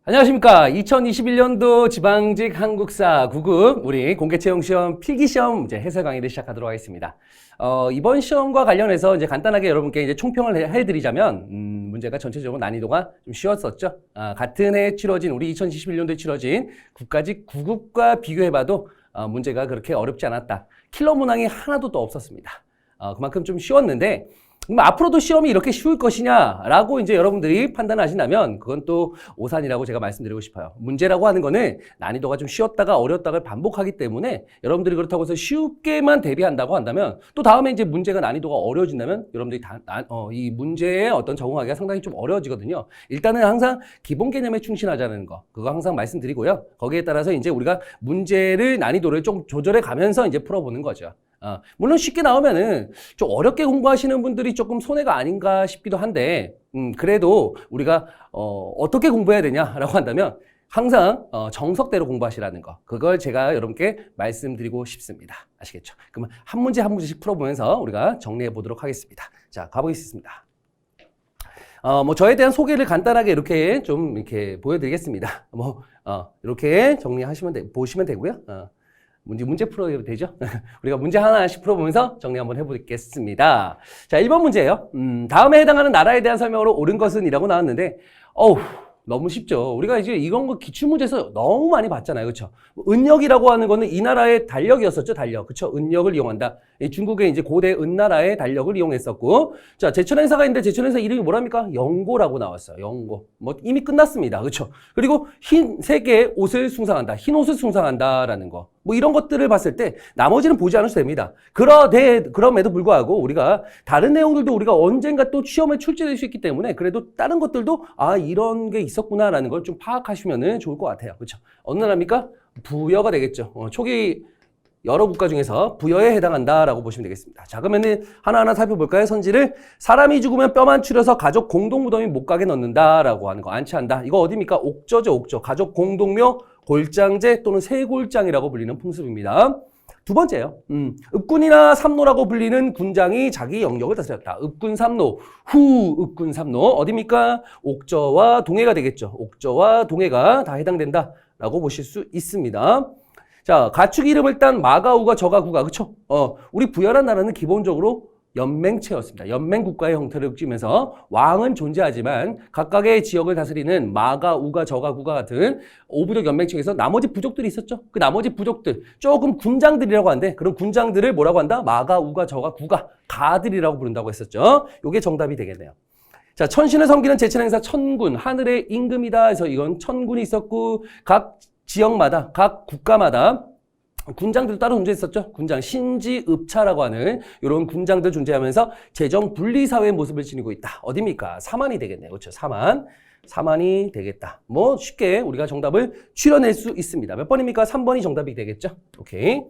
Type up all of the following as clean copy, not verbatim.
안녕하십니까. 2021년도 지방직 한국사 9급 우리 공개채용시험 필기시험 이제 해설 강의를 시작하도록 하겠습니다. 이번 시험과 관련해서 이제 간단하게 여러분께 이제 총평을 해드리자면, 문제가 전체적으로 난이도가 좀 쉬웠었죠. 같은 해 치러진, 우리 2021년도에 치러진 국가직 9급과 비교해봐도, 문제가 그렇게 어렵지 않았다. 킬러 문항이 하나도 또 없었습니다. 그만큼 좀 쉬웠는데, 앞으로도 시험이 이렇게 쉬울 것이냐라고 이제 여러분들이 판단하신다면 그건 또 오산이라고 제가 말씀드리고 싶어요. 문제라고 하는 거는 난이도가 좀 쉬웠다가 어려웠다가 반복하기 때문에 여러분들이 그렇다고 해서 쉽게만 대비한다고 한다면 또 다음에 이제 문제가 난이도가 어려워진다면 여러분들이 이 문제에 어떤 적응하기가 상당히 좀 어려워지거든요. 일단은 항상 기본 개념에 충실하자는 거, 그거 항상 말씀드리고요. 거기에 따라서 이제 우리가 문제를 난이도를 좀 조절해 가면서 이제 풀어보는 거죠. 물론 쉽게 나오면은 좀 어렵게 공부하시는 분들이 조금 손해가 아닌가 싶기도 한데, 그래도 우리가, 어떻게 공부해야 되냐라고 한다면 항상, 정석대로 공부하시라는 거. 그걸 제가 여러분께 말씀드리고 싶습니다. 아시겠죠? 그러면 한 문제 한 문제씩 풀어보면서 우리가 정리해 보도록 하겠습니다. 자, 가보겠습니다. 저에 대한 소개를 간단하게 이렇게 좀 이렇게 보여드리겠습니다. 이렇게 정리하시면 보시면 되고요. 문제 풀어도 되죠? 우리가 문제 하나씩 풀어보면서 정리 한번 해보겠습니다. 자, 1번 문제예요. 다음에 해당하는 나라에 대한 설명으로 옳은 것은 이라고 나왔는데, 너무 쉽죠. 우리가 이제 이런 거 기출문제에서 너무 많이 봤잖아요. 그쵸? 은역이라고 하는 거는 이 나라의 달력이었었죠. 달력. 그쵸? 은역을 이용한다. 중국의 이제 고대 은나라의 달력을 이용했었고, 자, 제천행사가 있는데 제천행사 이름이 뭐랍니까? 영고라고 나왔어요. 영고. 이미 끝났습니다. 그쵸? 그리고 흰색의 옷을 숭상한다. 흰 옷을 숭상한다라는 거. 이런 것들을 봤을 때 나머지는 보지 않으셔도 됩니다. 그럼에도 불구하고 우리가 다른 내용들도 우리가 언젠가 또 시험에 출제될 수 있기 때문에 그래도 다른 것들도 이런 게 있었구나라는 걸 좀 파악하시면 좋을 것 같아요. 그렇죠? 어느 나라입니까? 부여가 되겠죠. 초기 여러 국가 중에서 부여에 해당한다라고 보시면 되겠습니다. 자, 그러면은 하나하나 살펴볼까요? 선지를 사람이 죽으면 뼈만 추려서 가족 공동 무덤이 못 가게 넣는다라고 하는 거, 안치한다. 이거 어디입니까? 옥저죠, 옥저. 가족 공동묘 골장제 또는 세골장이라고 불리는 풍습입니다. 두 번째요. 읍군이나 삼노라고 불리는 군장이 자기 영역을 다스렸다. 읍군 삼노, 읍군 삼노. 어디입니까? 옥저와 동해가 되겠죠. 옥저와 동해가 다 해당된다라고 보실 수 있습니다. 자, 가축 이름을 딴 마가우가 저가구가, 그쵸? 우리 부여란 나라는 기본적으로 연맹체였습니다. 연맹국가의 형태를 띠면서 왕은 존재하지만 각각의 지역을 다스리는 마가, 우가, 저가, 구가 같은 오부족 연맹체에서 나머지 부족들이 있었죠. 그 나머지 부족들, 조금 군장들이라고 하는데 그런 군장들을 뭐라고 한다? 마가, 우가, 저가, 구가, 가들이라고 부른다고 했었죠. 이게 정답이 되겠네요. 자, 천신을 섬기는 제천행사 천군, 하늘의 임금이다 해서 이건 천군이 있었고 각 지역마다, 각 국가마다 군장들도 따로 존재했었죠. 군장, 신지읍차라고 하는 이런 군장들 존재하면서 재정 분리 사회의 모습을 지니고 있다. 어디입니까? 사만이 되겠네요. 그렇죠? 사만이 되겠다. 쉽게 우리가 정답을 추려낼 수 있습니다. 몇 번입니까? 3번이 정답이 되겠죠? 오케이.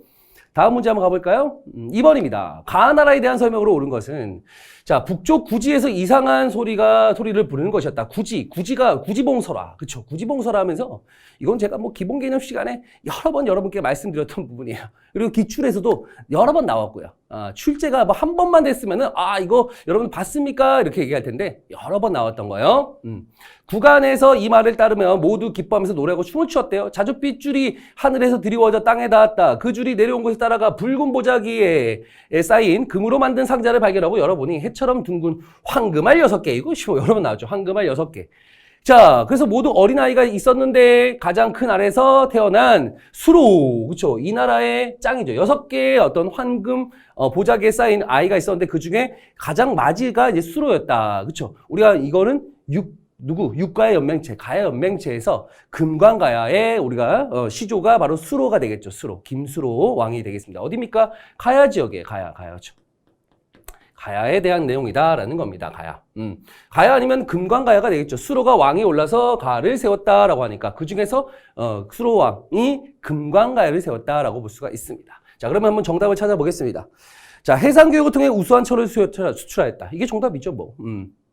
다음 문제 한번 가볼까요? 2번입니다. 가나라에 대한 설명으로 옳은 것은, 자, 북쪽 구지에서 이상한 소리를 부르는 것이었다. 구지봉설화. 그쵸? 구지봉설화 하면서, 이건 제가 기본 개념 시간에 여러 번 여러분께 말씀드렸던 부분이에요. 그리고 기출에서도 여러 번 나왔고요. 출제가 한 번만 됐으면은, 이거 여러분 봤습니까? 이렇게 얘기할 텐데, 여러 번 나왔던 거예요. 구간에서 이 말을 따르면 모두 기뻐하면서 노래하고 춤을 추었대요. 자줏빛 줄이 하늘에서 드리워져 땅에 닿았다. 그 줄이 내려온 곳에 따라가 붉은 보자기에 쌓인 금으로 만든 상자를 발견하고 열어보니 해처럼 둥근 황금알 6개. 이거 여러 번 나왔죠. 황금알 6개. 자, 그래서 모두 어린아이가 있었는데 가장 큰 알에서 태어난 수로, 그쵸? 이 나라의 짱이죠. 6개의 어떤 황금 보자기에 쌓인 아이가 있었는데 그 중에 가장 맞이가 이제 수로였다. 그쵸? 우리가 이거는 육가의 연맹체, 가야 연맹체에서 금관가야의 우리가 시조가 바로 수로가 되겠죠. 수로, 김수로 왕이 되겠습니다. 어디입니까? 가야 지역이에요. 가야죠. 가야에 대한 내용이다라는 겁니다. 가야 아니면 금관가야가 되겠죠. 수로가 왕이 올라서 가를 세웠다라고 하니까 그 중에서 수로 왕이 금관가야를 세웠다라고 볼 수가 있습니다. 자, 그러면 한번 정답을 찾아보겠습니다. 자, 해상교육을 통해 우수한 철을 수출하였다. 이게 정답이죠,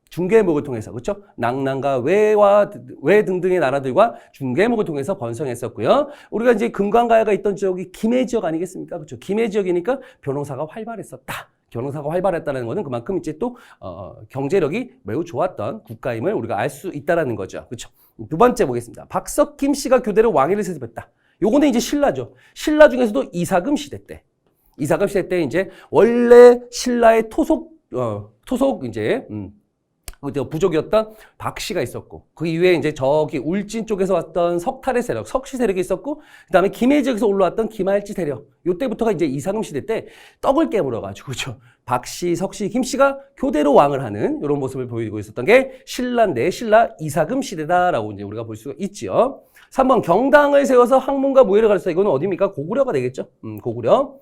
중개목을 통해서, 그렇죠? 낭랑과 외 등등의 나라들과 중개목을 통해서 번성했었고요. 우리가 이제 금강가야가 있던 지역이 김해 지역 아니겠습니까? 그렇죠? 김해 지역이니까 변호사가 활발했었다. 변호사가 활발했다는 것은 그만큼 이제 또 경제력이 매우 좋았던 국가임을 우리가 알 수 있다라는 거죠. 그렇죠? 두 번째 보겠습니다. 박석김 씨가 교대로 왕위를 세습했다. 요거는 이제 신라죠. 신라 중에서도 이사금 시대 때. 이사금 시대 때 이제 원래 신라의 토속 이제 부족이었던 박씨가 있었고, 그 이후에 이제 저기 울진 쪽에서 왔던 석탈의 세력, 석씨 세력이 있었고, 그 다음에 김해 지역에서 올라왔던 김할지 세력. 요때부터가 이제 이사금 시대 때 떡을 깨물어가지고, 그렇죠. 박씨, 석씨, 김씨가 교대로 왕을 하는 이런 모습을 보이고 있었던 게 신라인데, 신라 이사금 시대다라고 이제 우리가 볼 수가 있지요. 3번 경당을 세워서 학문과 무예를 가르쳤다. 이거는 어디입니까? 고구려가 되겠죠. 고구려.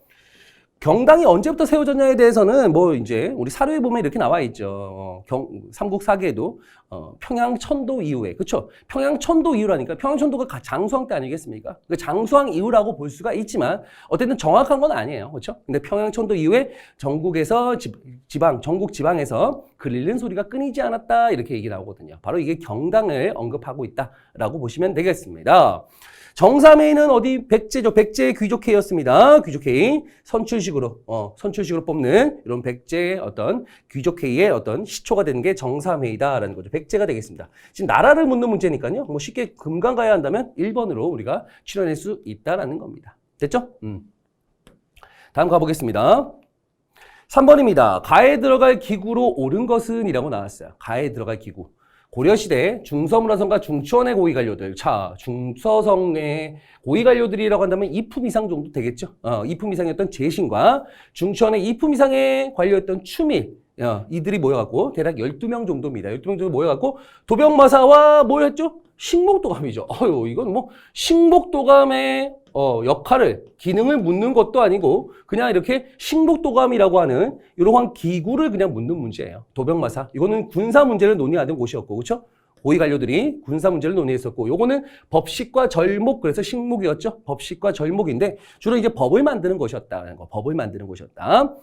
경당이 언제부터 세워졌냐에 대해서는 뭐 이제 우리 사료에 보면 이렇게 나와 있죠. 삼국사기에도 평양천도 이후에, 그렇죠? 평양천도 이후라니까 평양천도가 장수왕 때 아니겠습니까? 그 장수왕 이후라고 볼 수가 있지만 어쨌든 정확한 건 아니에요, 그렇죠? 근데 평양천도 이후에 전국에서 전국 지방에서 글 읽는 소리가 끊이지 않았다 이렇게 얘기 나오거든요. 바로 이게 경당을 언급하고 있다라고 보시면 되겠습니다. 정삼회의는 어디? 백제죠. 백제 귀족회의였습니다. 귀족회의. 선출식으로 뽑는 이런 백제의 어떤 귀족회의의 어떤 시초가 되는 게 정삼회의다라는 거죠. 백제가 되겠습니다. 지금 나라를 묻는 문제니까요. 뭐 쉽게 금강가야 한다면 1번으로 우리가 추려낼 수 있다라는 겁니다. 됐죠? 다음 가보겠습니다. 3번입니다. 가에 들어갈 기구로 옳은 것은 이라고 나왔어요. 가에 들어갈 기구. 고려시대 중서문화성과 중추원의 고위관료들. 자, 중서성의 고위관료들이라고 한다면 2품 이상 정도 되겠죠. 2품 이상이었던 재신과 중추원의 2품 이상의 관료였던 추밀. 이들이 모여갖고 대략 12명 정도입니다. 12명 정도 모여갖고 도병마사와 뭐였죠? 식목도감이죠. 이건 뭐 식목도감의 역할을, 기능을 묻는 것도 아니고 그냥 이렇게 식목도감이라고 하는 이러한 기구를 그냥 묻는 문제예요. 도병마사. 이거는 군사 문제를 논의하는 곳이었고, 그렇죠? 고위관료들이 군사 문제를 논의했었고, 요거는 법식과 절목, 그래서 식목이었죠. 법식과 절목인데 주로 이제 법을 만드는 것이었다는 거. 법을 만드는 곳이었다.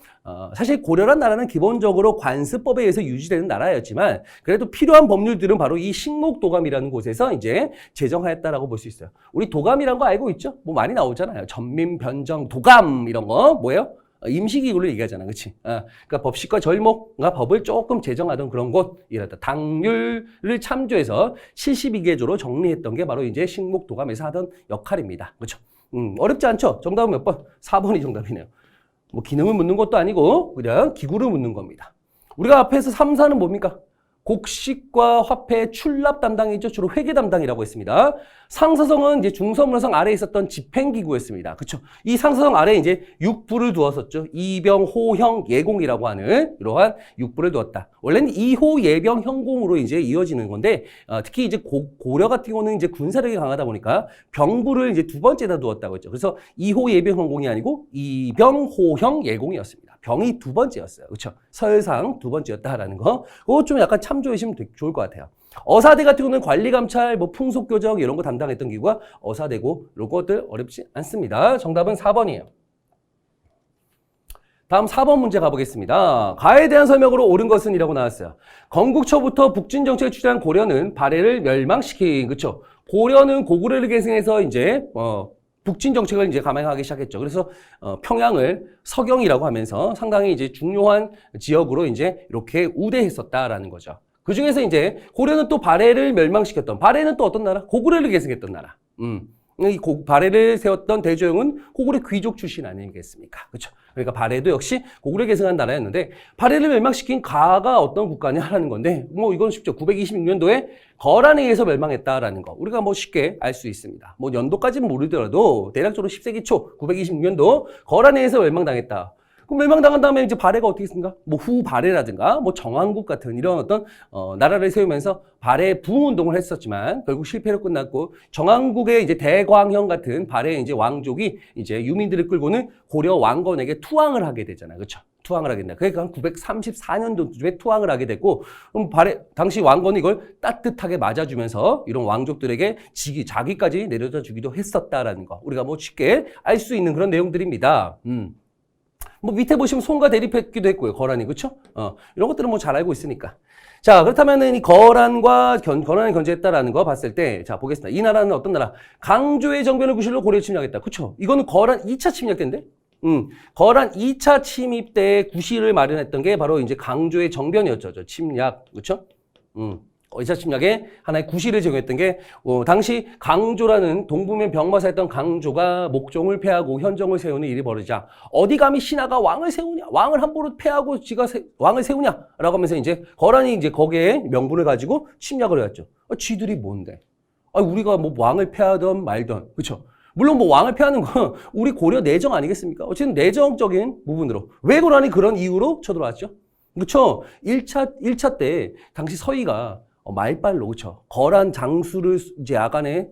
사실 고려란 나라는 기본적으로 관습법에 의해서 유지되는 나라였지만 그래도 필요한 법률들은 바로 이 식목도감이라는 곳에서 이제 제정하였다라고 볼 수 있어요. 우리 도감이란 거 알고 있죠? 뭐 많이 나오잖아요. 전민, 변정, 도감 이런 거 뭐예요? 임시기구를 얘기하잖아, 그치? 그러니까 법식과 절목과 법을 조금 제정하던 그런 곳이랬다. 당률을 참조해서 72개조로 정리했던 게 바로 이제 식목도감에서 하던 역할입니다. 그렇죠? 어렵지 않죠? 정답은 몇 번? 4번이 정답이네요. 뭐 기능을 묻는 것도 아니고 그냥 기구를 묻는 겁니다. 우리가 앞에서 3, 4는 뭡니까? 곡식과 화폐 출납 담당이죠. 주로 회계 담당이라고 했습니다. 상서성은 이제 중서문화성 아래에 있었던 집행기구였습니다. 그렇죠? 이 상서성 아래에 이제 6부를 두었었죠. 이병, 호형, 예공이라고 하는 이러한 6부를 두었다. 원래는 이호, 예병, 형공으로 이제 이어지는 건데 특히 이제 고려 같은 경우는 이제 군사력이 강하다 보니까 병부를 이제 두 번째다 두었다고 했죠. 그래서 이호, 예병, 형공이 아니고 이병, 호형, 예공이었습니다. 병이 두 번째였어요. 그렇죠? 서열상 두 번째였다라는 거. 그거 좀 약간 참조하시면 좋을 것 같아요. 어사대 같은 경우는 관리 감찰, 뭐 풍속 교정 이런 거 담당했던 기구가 어사대고 이런 것들 어렵지 않습니다. 정답은 4번이에요. 다음 4번 문제 가보겠습니다. 가에 대한 설명으로 옳은 것은 이라고 나왔어요. 건국초부터 북진 정책을 추진한 고려는 발해를 멸망시킨, 그쵸? 고려는 고구려를 계승해서 이제 북진 정책을 이제 감행하기 시작했죠. 그래서 평양을 서경이라고 하면서 상당히 이제 중요한 지역으로 이제 이렇게 우대했었다라는 거죠. 그 중에서 이제 고려는 또 발해를 멸망시켰던, 발해는 또 어떤 나라? 고구려를 계승했던 나라. 이 발해를 세웠던 대조영은 고구려 귀족 출신 아니겠습니까? 그렇죠? 그러니까 발해도 역시 고구려 계승한 나라였는데 발해를 멸망시킨 가가 어떤 국가냐라는 건데 뭐 이건 쉽죠. 926년도에 거란에 의해서 멸망했다라는 거 우리가 뭐 쉽게 알 수 있습니다. 뭐 연도까지는 모르더라도 대략적으로 10세기 초 926년도 거란에 의해서 멸망당했다. 그럼 멸망당한 다음에 이제 발해가 어떻게 했습니까? 뭐 후발해라든가 뭐 정왕국 같은 이런 어떤 나라를 세우면서 발해 부흥운동을 했었지만 결국 실패로 끝났고 정왕국의 이제 대광형 같은 발해 이제 왕족이 이제 유민들을 끌고는 고려 왕건에게 투항을 하게 되잖아요. 그렇죠? 투항을 하게 된다. 그러니까 한 934년도쯤에 투항을 하게 됐고, 그럼 당시 왕건이 이걸 따뜻하게 맞아주면서 이런 왕족들에게 자기까지 내려다 주기도 했었다라는 거. 우리가 뭐 쉽게 알 수 있는 그런 내용들입니다. 뭐 밑에 보시면 손과 대립했기도 했고요. 거란이, 그쵸? 이런 것들은 뭐 잘 알고 있으니까. 자, 그렇다면은 이 거란과 거란을 견제했다라는 거 봤을 때, 자, 보겠습니다. 이 나라는 어떤 나라? 강조의 정변을 구실로 고려를 침략했다. 그쵸? 이거는 거란 2차 침략 때인데? 거란 2차 침입 때 구실을 마련했던 게 바로 이제 강조의 정변이었죠. 저 침략. 그쵸? 2차 침략에 하나의 구실을 제공했던 게, 당시 강조라는 동북면 병마사였던 강조가 목종을 패하고 현종을 세우는 일이 벌어지자, 어디 감히 신하가 왕을 세우냐? 왕을 함부로 패하고 지가 왕을 세우냐? 라고 하면서 이제 거란이 이제 거기에 명분을 가지고 침략을 해왔죠. 쥐들이 뭔데? 우리가 뭐 왕을 패하던 말던, 그쵸? 물론 뭐 왕을 패하는 건 우리 고려 내정 아니겠습니까? 어쨌든 내정적인 부분으로. 왜 거란이 그런 이유로 쳐들어왔죠? 그쵸? 1차 때, 당시 서희가 말발로, 그쵸? 거란 장수를 이제 야간에,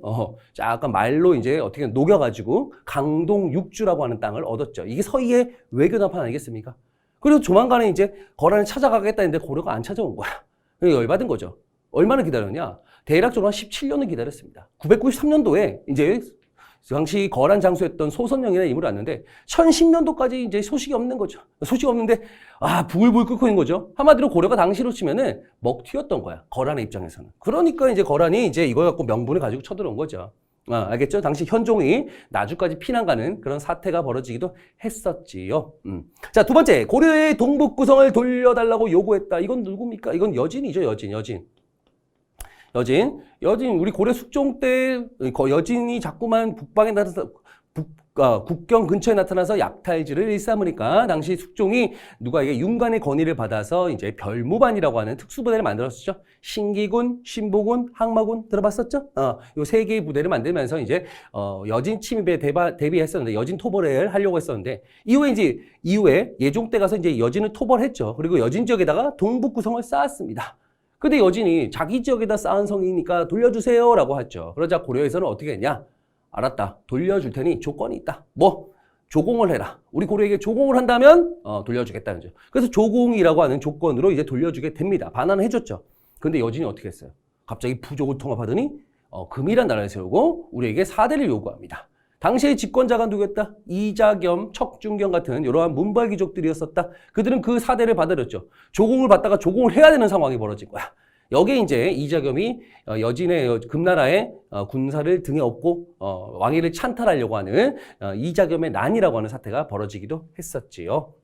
약간 말로 이제 어떻게 녹여가지고 강동 육주라고 하는 땅을 얻었죠. 이게 서희의 외교난판 아니겠습니까? 그리고 조만간에 이제 거란을 찾아가겠다는데 고려가 안 찾아온 거야. 열받은 거죠. 얼마나 기다렸냐? 대략적으로 한 17년을 기다렸습니다. 993년도에 이제 당시 거란 장수였던 소선영이라는 인물이 왔는데 1010년도까지 이제 소식이 없는 거죠. 소식이 없는데 부글부글 끓고 있는 거죠. 한마디로 고려가 당시로 치면은 먹튀였던 거야. 거란의 입장에서는. 그러니까 이제 거란이 이제 이걸 갖고 명분을 가지고 쳐들어온 거죠. 알겠죠? 당시 현종이 나주까지 피난 가는 그런 사태가 벌어지기도 했었지요. 자, 두 번째, 고려의 동북 구성을 돌려달라고 요구했다. 이건 누굽니까? 이건 여진이죠, 여진. 우리 고려 숙종 때 여진이 자꾸만 북방에 나타나서 국경 근처에 나타나서 약탈지를 일삼으니까 당시 숙종이 누가에게 윤관의 건의를 받아서 이제 별무반이라고 하는 특수부대를 만들었었죠. 신기군, 신보군, 항마군 들어봤었죠? 요 세 개의 부대를 만들면서 이제 여진 침입에 대비했었는데 여진 토벌을 하려고 했었는데 이후에 예종 때 가서 이제 여진을 토벌했죠. 그리고 여진 지역에다가 동북 구성을 쌓았습니다. 근데 여진이 자기 지역에다 쌓은 성이니까 돌려주세요 라고 했죠. 그러자 고려에서는 어떻게 했냐? 알았다. 돌려줄 테니 조건이 있다. 조공을 해라. 우리 고려에게 조공을 한다면 돌려주겠다는 거죠. 그래서 조공이라고 하는 조건으로 이제 돌려주게 됩니다. 반환을 해줬죠. 근데 여진이 어떻게 했어요? 갑자기 부족을 통합하더니 금이란 나라를 세우고 우리에게 사대를 요구합니다. 당시의 집권자가 누구였다? 이자겸, 척준경 같은 이러한 문벌 귀족들이었었다. 그들은 그 사대를 받아들였죠. 조공을 받다가 조공을 해야 되는 상황이 벌어진 거야. 여기에 이제 이자겸이 여진의 금나라의 군사를 등에 업고 왕위를 찬탈하려고 하는 이자겸의 난이라고 하는 사태가 벌어지기도 했었지요.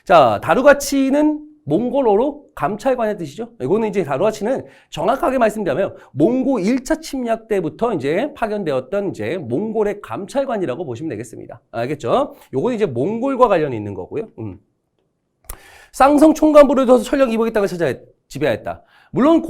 자, 다루가치는 몽골어로 감찰관의 뜻이죠. 이거는 이제 다루가치는 정확하게 말씀드리면 몽고 1차 침략 때부터 이제 파견되었던 이제 몽골의 감찰관이라고 보시면 되겠습니다. 알겠죠? 요거는 이제 몽골과 관련이 있는 거고요. 쌍성 총관부를 둬서 천령 이복의 땅을 지배하였다. 물론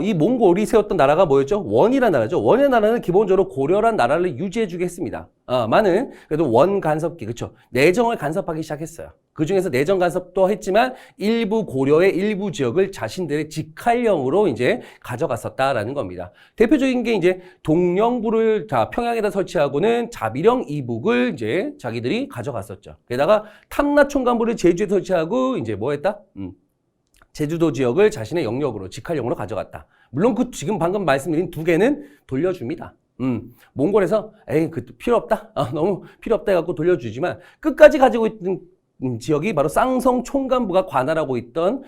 이 몽골이 세웠던 나라가 뭐였죠? 원이라는 나라죠. 원의 나라는 기본적으로 고려란 나라를 유지해주게 했습니다. 많은 그래도 원 간섭기, 그렇죠? 내정을 간섭하기 시작했어요. 그 중에서 내정 간섭도 했지만 일부 고려의 일부 지역을 자신들의 직할령으로 이제 가져갔었다라는 겁니다. 대표적인 게 이제 동령부를 평양에다 설치하고는 자비령 이북을 이제 자기들이 가져갔었죠. 게다가 탐라총관부를 제주에 설치하고 이제 뭐 했다? 제주도 지역을 자신의 영역으로, 직할령으로 가져갔다. 물론 지금 방금 말씀드린 두 개는 돌려줍니다. 몽골에서, 필요 없다. 너무 필요 없다 해갖고 돌려주지만, 끝까지 가지고 있던 지역이 바로 쌍성 총관부가 관할하고 있던,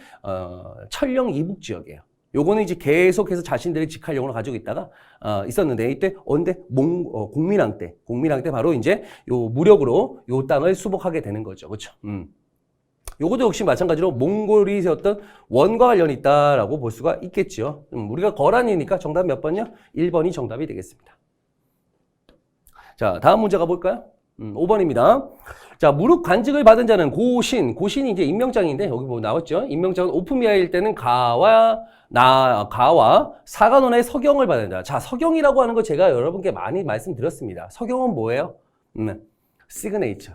천령 이북 지역이에요. 요거는 이제 계속해서 자신들의 직할령으로 가지고 있다가, 있었는데, 이때, 공민왕 때 바로 이제 요 무력으로 요 땅을 수복하게 되는 거죠. 그쵸? 요것도 역시 마찬가지로 몽골이 세웠던 원과 관련이 있다라고 볼 수가 있겠죠. 우리가 거란이니까 정답 몇 번이요? 1번이 정답이 되겠습니다. 자, 다음 문제 가볼까요? 5번입니다. 자, 무릎 관직을 받은 자는 고신이 이제 임명장인데 여기 뭐 나왔죠? 임명장은 오프미아일 때는 가와 사간원의 서경을 받는다. 자, 서경이라고 하는 거 제가 여러분께 많이 말씀드렸습니다. 서경은 뭐예요? 시그네이처,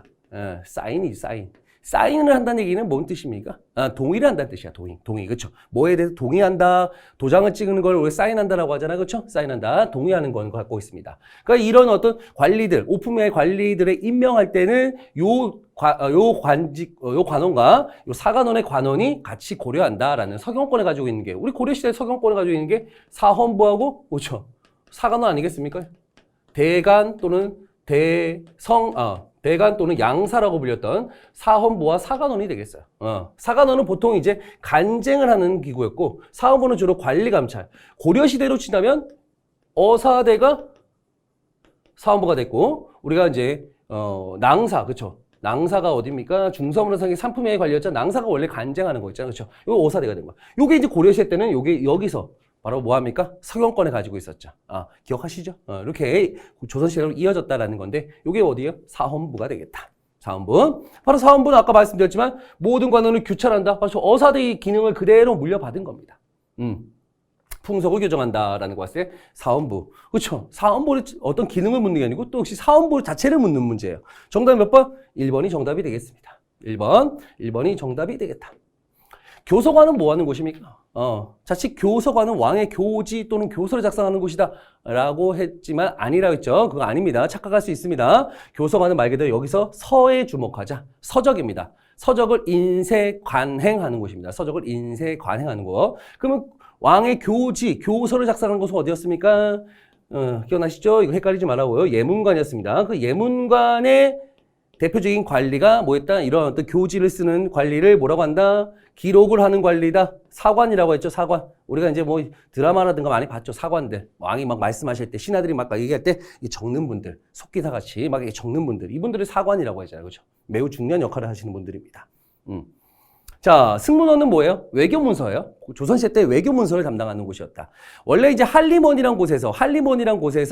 사인이지, 사인. 사인을 한다는 얘기는 뭔 뜻입니까? 동의를 한다는 뜻이야, 동의. 그쵸? 뭐에 대해서 동의한다, 도장을 찍는 걸 우리 사인한다라고 하잖아요. 그쵸? 사인한다, 동의하는 건 갖고 있습니다. 그러니까 이런 어떤 관리들, 오픈미아의 관리들의 임명할 때는 요 관원과 요 사관원의 관원이 같이 고려한다라는 서경권을 가지고 있는 게, 우리 고려시대 서경권을 가지고 있는 게 사헌부하고, 그쵸? 사관원 아니겠습니까? 대간 또는 대간 또는 양사라고 불렸던 사헌부와 사간원이 되겠어요. 사간원은 보통 이제 간쟁을 하는 기구였고 사헌부는 주로 관리 감찰. 고려시대로 치자면 어사대가 사헌부가 됐고 우리가 이제 낭사 그쵸? 낭사가 어디입니까? 중서문화상의 상품에 관리였죠. 낭사가 원래 간쟁하는 거 있잖아요. 그쵸? 이거 어사대가 된 거야. 요게 이제 고려시대 때는 요게 여기서 바로 뭐합니까? 서경권에 가지고 있었죠. 기억하시죠? 이렇게 조선시대로 이어졌다라는 건데 요게 어디예요? 사헌부가 되겠다. 사헌부. 바로 사헌부는 아까 말씀드렸지만 모든 관원을 규찰한다. 바로 어사대의 기능을 그대로 물려받은 겁니다. 풍속을 교정한다라는 거 봤을 때 사헌부. 그렇죠? 사헌부를 어떤 기능을 묻는 게 아니고 또 역시 사헌부 자체를 묻는 문제예요. 정답이 몇 번? 1번이 정답이 되겠습니다. 1번이 정답이 되겠다. 교서관은 뭐 하는 곳입니까? 자칫 교서관은 왕의 교지 또는 교서를 작성하는 곳이다 라고 했지만 아니라고 했죠. 그거 아닙니다. 착각할 수 있습니다. 교서관은 말 그대로 여기서 서에 주목하자. 서적입니다. 서적을 인쇄관행하는 곳입니다. 서적을 인쇄관행하는 곳. 그러면 왕의 교지, 교서를 작성하는 곳은 어디였습니까? 기억나시죠? 이거 헷갈리지 말라고요. 예문관이었습니다. 그 예문관의 대표적인 관리가 뭐였다? 이런 어떤 교지를 쓰는 관리를 뭐라고 한다? 기록을 하는 관리다. 사관이라고 했죠. 사관. 우리가 이제 뭐 드라마라든가 많이 봤죠. 사관들. 왕이 막 말씀하실 때, 신하들이 막 얘기할 때 적는 분들, 속기사 같이 막 적는 분들. 이분들을 사관이라고 하잖아요. 그렇죠? 매우 중요한 역할을 하시는 분들입니다. 자, 승문원은 뭐예요? 외교문서예요. 조선시대 때 외교문서를 담당하는 곳이었다. 원래 이제 한림원이란 곳에서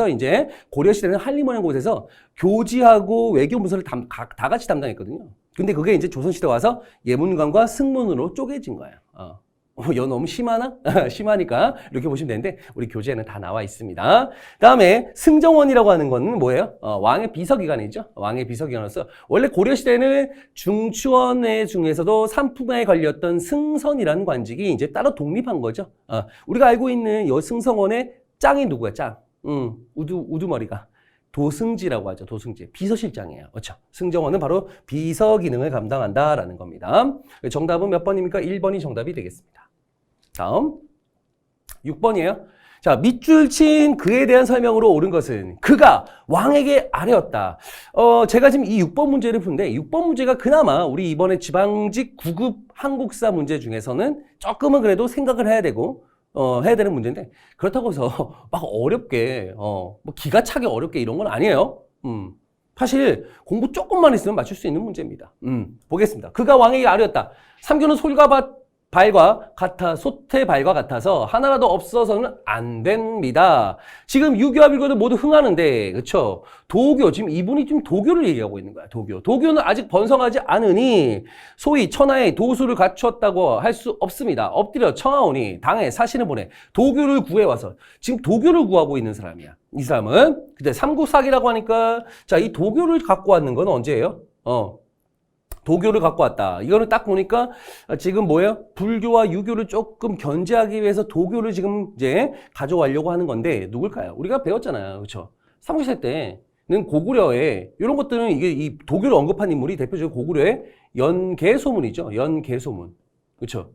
이제 고려시대는 한림원이란 곳에서 교지하고 외교문서를 다 같이 담당했거든요. 근데 그게 이제 조선시대 와서 예문관과 승문으로 쪼개진 거예요. 여 너무 심하나? 심하니까 이렇게 보시면 되는데 우리 교재에는 다 나와 있습니다. 다음에 승정원이라고 하는 건 뭐예요? 왕의 비서기관이죠. 왕의 비서기관으로서 원래 고려시대는 중추원회 중에서도 상품에 걸렸던 승선이라는 관직이 이제 따로 독립한 거죠. 우리가 알고 있는 이 승성원의 짱이 누구야? 짱. 우두머리가. 도승지라고 하죠. 도승지. 비서실장이에요. 그렇죠? 승정원은 바로 비서 기능을 감당한다라는 겁니다. 정답은 몇 번입니까? 1번이 정답이 되겠습니다. 다음 6번이에요. 자, 밑줄 친 그에 대한 설명으로 옳은 것은 그가 왕에게 아뢰었다. 제가 지금 이 6번 문제를 푸는데 6번 문제가 그나마 우리 이번에 지방직 9급 한국사 문제 중에서는 조금은 그래도 생각을 해야 되고 해야 되는 문제인데 그렇다고 해서 막 어렵게 뭐 기가 차게 어렵게 이런 건 아니에요. 사실 공부 조금만 했으면 맞출 수 있는 문제입니다. 보겠습니다. 그가 왕에게 아뢰었다. 삼교는 솔과 발과 같아 소태발과 같아서 하나라도 없어서는 안 됩니다. 지금 유교와 불교는 모두 흥하는데 그렇죠? 도교 지금 이분이 지금 도교를 얘기하고 있는 거야. 도교는 아직 번성하지 않으니 소위 천하의 도수를 갖췄다고 할 수 없습니다. 엎드려 청하오니 당에 사신을 보내 도교를 구해와서 지금 도교를 구하고 있는 사람이야. 이 사람은 근데 삼국사기라고 하니까 자, 이 도교를 갖고 왔는 건 언제예요? 도교를 갖고 왔다. 이거는 딱 보니까 지금 뭐예요? 불교와 유교를 조금 견제하기 위해서 도교를 지금 이제 가져가려고 하는 건데 누굴까요? 우리가 배웠잖아요. 그렇죠? 삼국시대 때는 고구려에 이런 것들은 이게 이 도교를 언급한 인물이 대표적으로 고구려의 연개소문이죠. 연개소문. 그렇죠?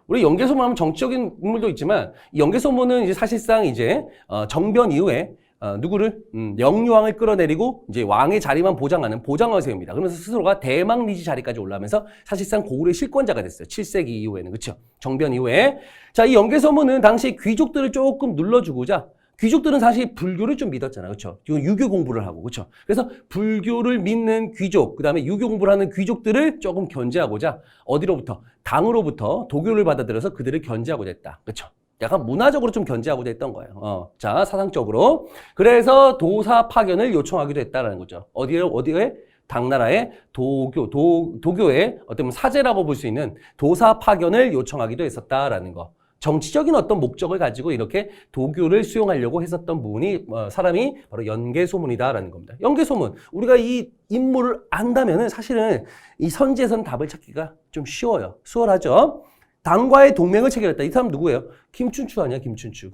우리 연개소문 하면 정치적인 인물도 있지만 이 연개소문은 이제 사실상 이제 정변 이후에 누구를? 영유왕을 끌어내리고 이제 왕의 자리만 보장하는 보장을 세웁니다. 그러면서 스스로가 대망리지 자리까지 올라오면서 사실상 고구려의 실권자가 됐어요. 7세기 이후에는. 그렇죠? 정변 이후에. 자, 이 연개소문은 당시 귀족들을 조금 눌러주고자 귀족들은 사실 불교를 좀 믿었잖아요. 그렇죠? 유교 공부를 하고. 그렇죠? 그래서 불교를 믿는 귀족, 그다음에 유교 공부를 하는 귀족들을 조금 견제하고자 어디로부터? 당으로부터 도교를 받아들여서 그들을 견제하고자 했다. 그렇죠? 약간 문화적으로 좀 견제하고자 했던 거예요. 자, 사상적으로. 그래서 도사 파견을 요청하기도 했다라는 거죠. 어디에? 당나라의 도교의 어떤 사제라고 볼 수 있는 도사 파견을 요청하기도 했었다라는 거. 정치적인 어떤 목적을 가지고 이렇게 도교를 수용하려고 했었던 분이 사람이 바로 연개소문이다라는 겁니다. 연개소문. 우리가 이 인물을 안다면은 사실은 이 선지에서는 답을 찾기가 좀 쉬워요. 수월하죠. 당과의 동맹을 체결했다. 이 사람 누구예요? 김춘추 아니야? 김춘추.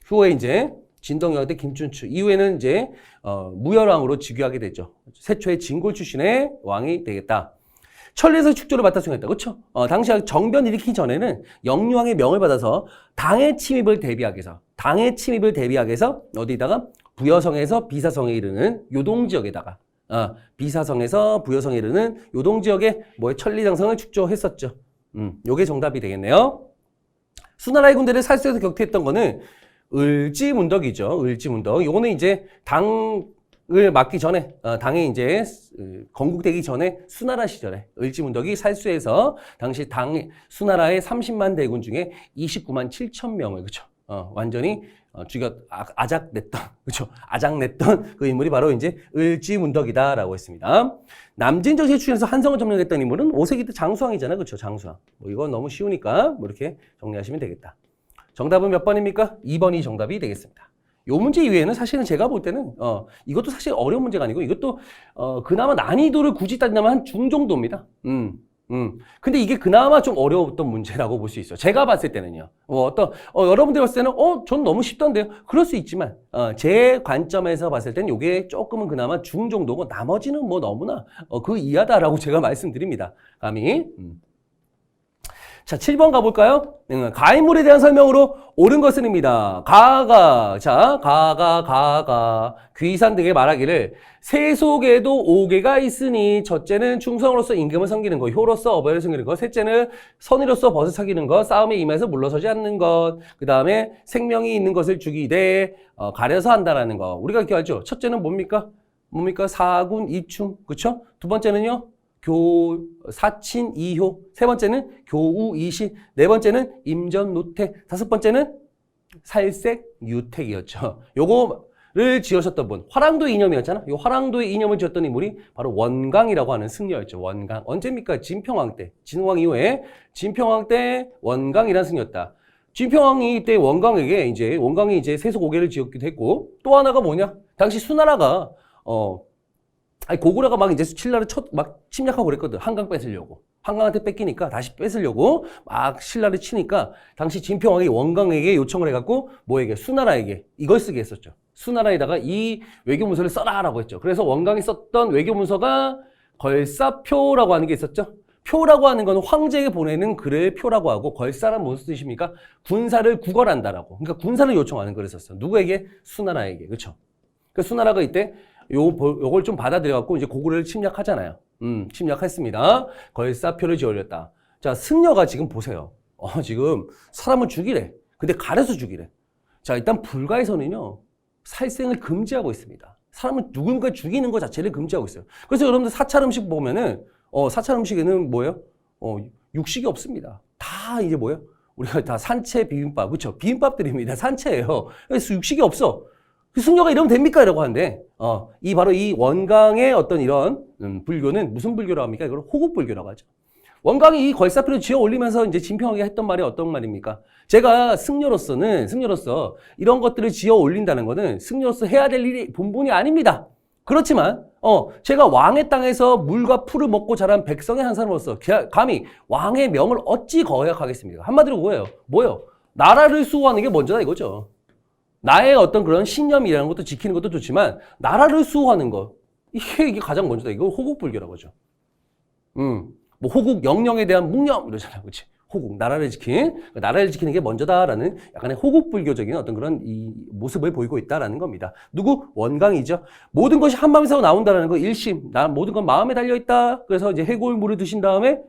후에 이제 진덕여왕 때 김춘추. 이후에는 이제 무열왕으로 즉위하게 되죠. 세초의 진골 출신의 왕이 되겠다. 천리에서 축조를 맡아 수행했다. 그렇죠? 당시 정변 일으키기 전에는 영유왕의 명을 받아서 당의 침입을 대비하기 위해서 어디다가 부여성에서 비사성에 이르는 요동 지역에다가 비사성에서 부여성에 이르는 요동지역에 뭐의 천리장성을 축조했었죠. 요게 정답이 되겠네요. 수나라의 군대를 살수해서 격퇴했던 거는 을지문덕이죠. 을지문덕. 요거는 이제 당을 맡기 전에, 당에 이제 건국되기 전에 수나라 시절에 을지문덕이 살수해서 당시 수나라의 30만 대군 중에 29만 7천 명을, 그쵸? 완전히 아작냈던, 그쵸? 아작냈던 그 인물이 바로 이제 을지문덕이다라고 했습니다. 남진정시에 출연해서 한성을 점령했던 인물은 5세기 때 장수왕이잖아, 그쵸? 장수왕. 뭐 이건 너무 쉬우니까 뭐 이렇게 정리하시면 되겠다. 정답은 몇 번입니까? 2번이 정답이 되겠습니다. 요 문제 이외에는 사실은 제가 볼 때는, 이것도 사실 어려운 문제가 아니고 이것도, 그나마 난이도를 굳이 따진다면 한 중 정도입니다. 근데 이게 그나마 좀 어려웠던 문제라고 볼 수 있어요. 제가 봤을 때는요. 여러분들 봤을 때는, 전 너무 쉽던데요. 그럴 수 있지만, 제 관점에서 봤을 때는 이게 조금은 그나마 중 정도고 나머지는 뭐 너무나, 그 이하다라고 제가 말씀드립니다. 감히. 자, 7번 가볼까요? 가인물에 대한 설명으로 옳은 것은입니다. 가가 귀산 등의 말하기를 세속에도 5개가 있으니 첫째는 충성으로서 임금을 섬기는 것, 효로서 어버이를 섬기는 것, 셋째는 선의로서 벗을 사귀는 것, 싸움에 임해서 물러서지 않는 것, 그 다음에 생명이 있는 것을 죽이되 가려서 한다라는 것. 우리가 이렇게 알죠? 첫째는 뭡니까? 사군 이충, 그쵸? 두 번째는요? 사친 이효, 세 번째는 교우 이시, 네 번째는 임전 노택, 다섯 번째는 살색 유택이었죠. 요거를 지으셨던 분, 화랑도의 이념이었잖아. 요 화랑도의 이념을 지었던 인물이 바로 원강이라고 하는 승려였죠. 원강. 언제입니까? 진평왕 때. 진흥왕 이후에 진평왕 때 원강이라는 승려였다. 진평왕이 이때 원강이 이제 세속 5개를 지었기도 했고, 또 하나가 뭐냐? 당시 수나라가 고구려가 막 이제 신라를 막 침략하고 그랬거든. 한강 뺏으려고. 한강한테 뺏기니까 다시 뺏으려고 막 신라를 치니까 당시 진평왕이 원강에게 요청을 해갖고 뭐에게? 수나라에게 이걸 쓰게 했었죠. 수나라에다가 이 외교문서를 써라라고 했죠. 그래서 원강이 썼던 외교문서가 걸사표라고 하는 게 있었죠. 표라고 하는 건 황제에게 보내는 글을 표라고 하고 걸사란 무슨 뜻입니까? 군사를 구걸한다라고. 그러니까 군사를 요청하는 글을 썼어요. 누구에게? 수나라에게. 그렇죠? 그 수나라가 이때 요걸 좀 받아들여갖고 이제 고구려를 침략하잖아요. 침략했습니다. 걸사표를 지어올렸다. 자, 승려가 지금 보세요. 지금 사람을 죽이래. 근데 가려서 죽이래. 자, 일단 불가에서는요, 살생을 금지하고 있습니다. 사람을 누군가 죽이는 것 자체를 금지하고 있어요. 그래서 여러분들 사찰 음식 보면은, 사찰 음식에는 뭐예요? 육식이 없습니다. 다 이제 뭐예요? 우리가 다 산채 비빔밥, 그쵸? 비빔밥들입니다. 산채예요. 그래서 육식이 없어. 그 승려가 이러면 됩니까? 이라고 하는데, 바로 이 원강의 어떤 이런, 불교는 무슨 불교라고 합니까? 이걸 호국불교라고 하죠. 원강이 이 걸사표를 지어 올리면서 이제 진평하게 했던 말이 어떤 말입니까? 제가 승려로서 이런 것들을 지어 올린다는 거는 승려로서 해야 될 일이 본분이 아닙니다. 그렇지만, 제가 왕의 땅에서 물과 풀을 먹고 자란 백성의 한 사람으로서 감히 왕의 명을 어찌 거역하겠습니까? 한마디로 뭐예요? 나라를 수호하는 게 먼저다 이거죠. 나의 어떤 그런 신념이라는 것도 지키는 것도 좋지만 나라를 수호하는 거 이게 가장 먼저다. 이거 호국불교라고 하죠. 뭐 호국 영령에 대한 묵념 이러잖아요, 그렇지? 호국 나라를 지키는 게 먼저다라는 약간의 호국불교적인 어떤 그런 이 모습을 보이고 있다라는 겁니다. 누구? 원강이죠. 모든 것이 한 마음에서 나온다라는 거 일심. 모든 건 마음에 달려 있다. 그래서 이제 해골물을 드신 다음에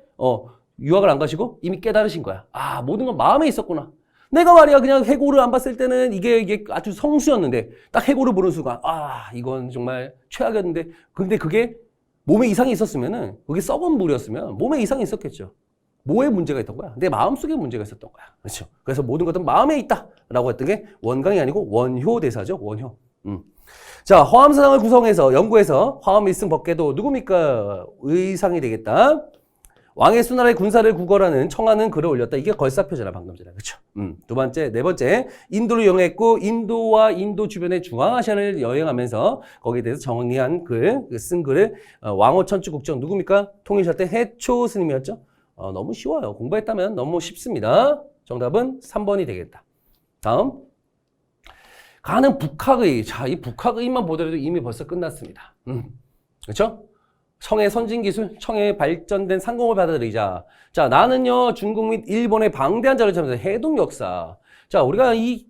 유학을 안 가시고 이미 깨달으신 거야. 모든 건 마음에 있었구나. 내가 말이야 그냥 해고를 안 봤을 때는 이게 아주 성수였는데 딱 해고를 보는 순간 이건 정말 최악이었는데 근데 그게 몸에 이상이 있었으면은 그게 썩은 물이었으면 몸에 이상이 있었겠죠. 뭐에 문제가 있던 거야? 내 마음속에 문제가 있었던 거야. 그렇죠? 그래서 모든 것은 마음에 있다라고 했던 게 원강이 아니고 원효 대사죠. 원효. 자, 화엄사상을 구성해서 연구해서 화엄 일승 법계도 누굽니까? 의상이 되겠다. 왕의 수나라의 군사를 구걸하는 청하는 글을 올렸다. 이게 걸사표잖아, 방금 전에. 그쵸? 두 번째, 네 번째. 인도를 여행했고, 인도와 인도 주변의 중앙아시아를 여행하면서 거기에 대해서 정의한 쓴 글을 왕호 천추국정 누굽니까? 통일사 때 해초 스님이었죠? 너무 쉬워요. 공부했다면 너무 쉽습니다. 정답은 3번이 되겠다. 다음. 가는 북학의. 자, 이 북학의만 보더라도 이미 벌써 끝났습니다. 그쵸? 청의 선진기술, 청의 발전된 상공을 받아들이자. 자, 나는요, 중국 및 일본의 방대한 자료를 찾으면서 해동 역사. 자, 우리가 이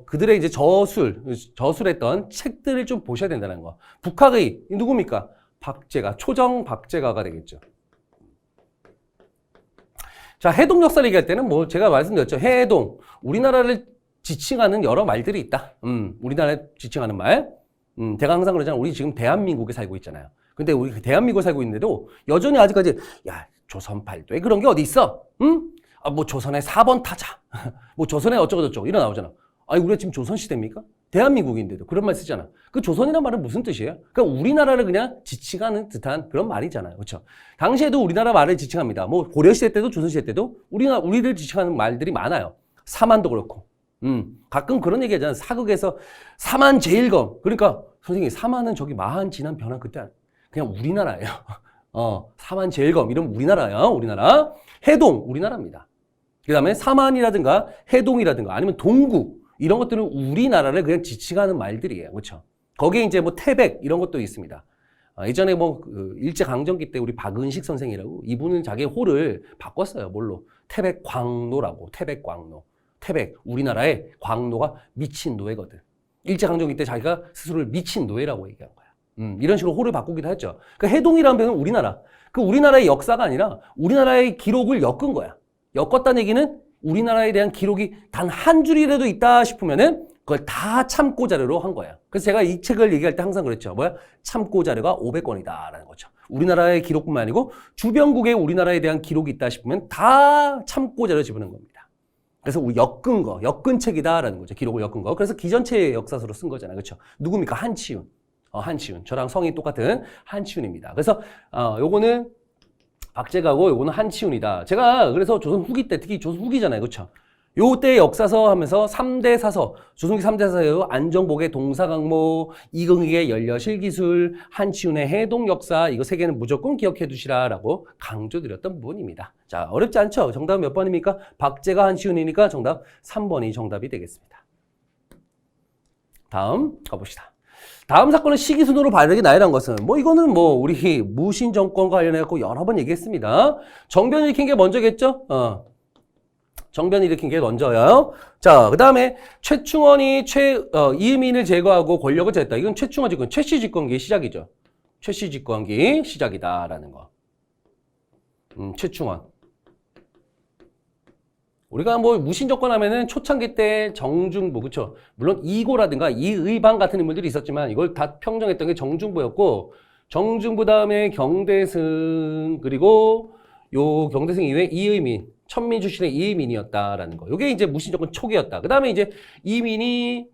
그들의 이제 저술했던 책들을 좀 보셔야 된다는 거. 북학의 누굽니까? 박제가, 초정 박제가가 되겠죠. 자, 해동 역사를 얘기할 때는 뭐 제가 말씀드렸죠. 해동, 우리나라를 지칭하는 여러 말들이 있다. 우리나라를 지칭하는 말. 제가 항상 그러잖아요. 우리 지금 대한민국에 살고 있잖아요. 근데 우리 대한민국에 살고 있는데도 여전히 아직까지 야, 조선 팔도에 그런 게 어디 있어? 응? 아, 뭐 조선의 4번 타자. 뭐 조선의 어쩌고저쩌고 이런 나오잖아. 아니, 우리가 지금 조선시대입니까? 대한민국인데도 그런 말 쓰잖아. 그 조선이란 말은 무슨 뜻이에요? 그러니까 우리나라를 그냥 지칭하는 듯한 그런 말이잖아요. 그렇죠? 당시에도 우리나라 말을 지칭합니다. 뭐 고려시대 때도 조선시대 때도 우리를 지칭하는 말들이 많아요. 사만도 그렇고. 가끔 그런 얘기 하잖아요. 사극에서 사만 제일검. 그러니까 선생님, 사만은 저기 마한 지난 변한 그때 그냥 우리나라예요. 사만 제일검 이러면 우리나라야. 우리나라. 해동 우리나라입니다. 그 다음에 사만이라든가 해동이라든가 아니면 동국 이런 것들은 우리나라를 그냥 지칭하는 말들이에요. 그렇죠? 거기에 이제 뭐 태백 이런 것도 있습니다. 예전에 뭐 일제강점기 때 우리 박은식 선생이라고 이분은 자기 호를 바꿨어요. 뭘로? 태백광노라고. 태백광노. 태백, 우리나라의 광노가 미친 노예거든. 일제강점기 때 자기가 스스로를 미친 노예라고 얘기한 거야. 이런 식으로 호를 바꾸기도 했죠. 그 해동이라는 배는 우리나라. 그 우리나라의 역사가 아니라 우리나라의 기록을 엮은 거야. 엮었다는 얘기는 우리나라에 대한 기록이 단 한 줄이라도 있다 싶으면은 그걸 다 참고 자료로 한 거야. 그래서 제가 이 책을 얘기할 때 항상 그랬죠. 뭐야? 참고 자료가 500권이다라는 거죠. 우리나라의 기록뿐만 아니고 주변국에 우리나라에 대한 기록이 있다 싶으면 다 참고 자료 집어넣는 겁니다. 그래서 우리 엮은 책이다라는 거죠. 기록을 엮은 거. 그래서 기전체 역사서로 쓴 거잖아요. 그렇죠? 누굽니까? 한치훈. 한치훈. 저랑 성이 똑같은 한치훈입니다. 그래서 요거는 박제가고 요거는 한치훈이다. 제가 그래서 조선 후기 때 특히 조선 후기잖아요. 그렇죠? 요때 역사서 하면서 3대 사서, 조선기 3대 사서예요. 안정복의 동사강모, 이긍익의 연려실기술, 한치훈의 해동 역사, 이거 3개는 무조건 기억해 두시라라고 강조드렸던 부분입니다. 자, 어렵지 않죠? 정답은 몇 번입니까? 박제가 한치훈이니까 정답 3번이 정답이 되겠습니다. 다음 가봅시다. 다음 사건은 시기순으로 발생이 나이란 것은 뭐 이거는 뭐 우리 무신 정권과 관련해서 여러 번 얘기했습니다. 정변 일으킨 게 먼저겠죠? 정변 일으킨 게 먼저요. 자, 그 다음에 최충원이 이의민을 제거하고 권력을 잡았다. 이건 최충원 집권, 최씨 집권기의 시작이죠. 최씨 집권기 시작이다라는 거. 최충원. 우리가 뭐 무신정권 하면은 초창기 때 정중부, 그쵸? 물론 이고라든가 이의방 같은 인물들이 있었지만 이걸 다 평정했던 게 정중부였고, 정중부 다음에 경대승, 그리고 요 경대승 이후에 이의민, 천민 출신의 이의민이었다라는 거. 요게 이제 무신정권 초기였다. 그 다음에 이제 이의민이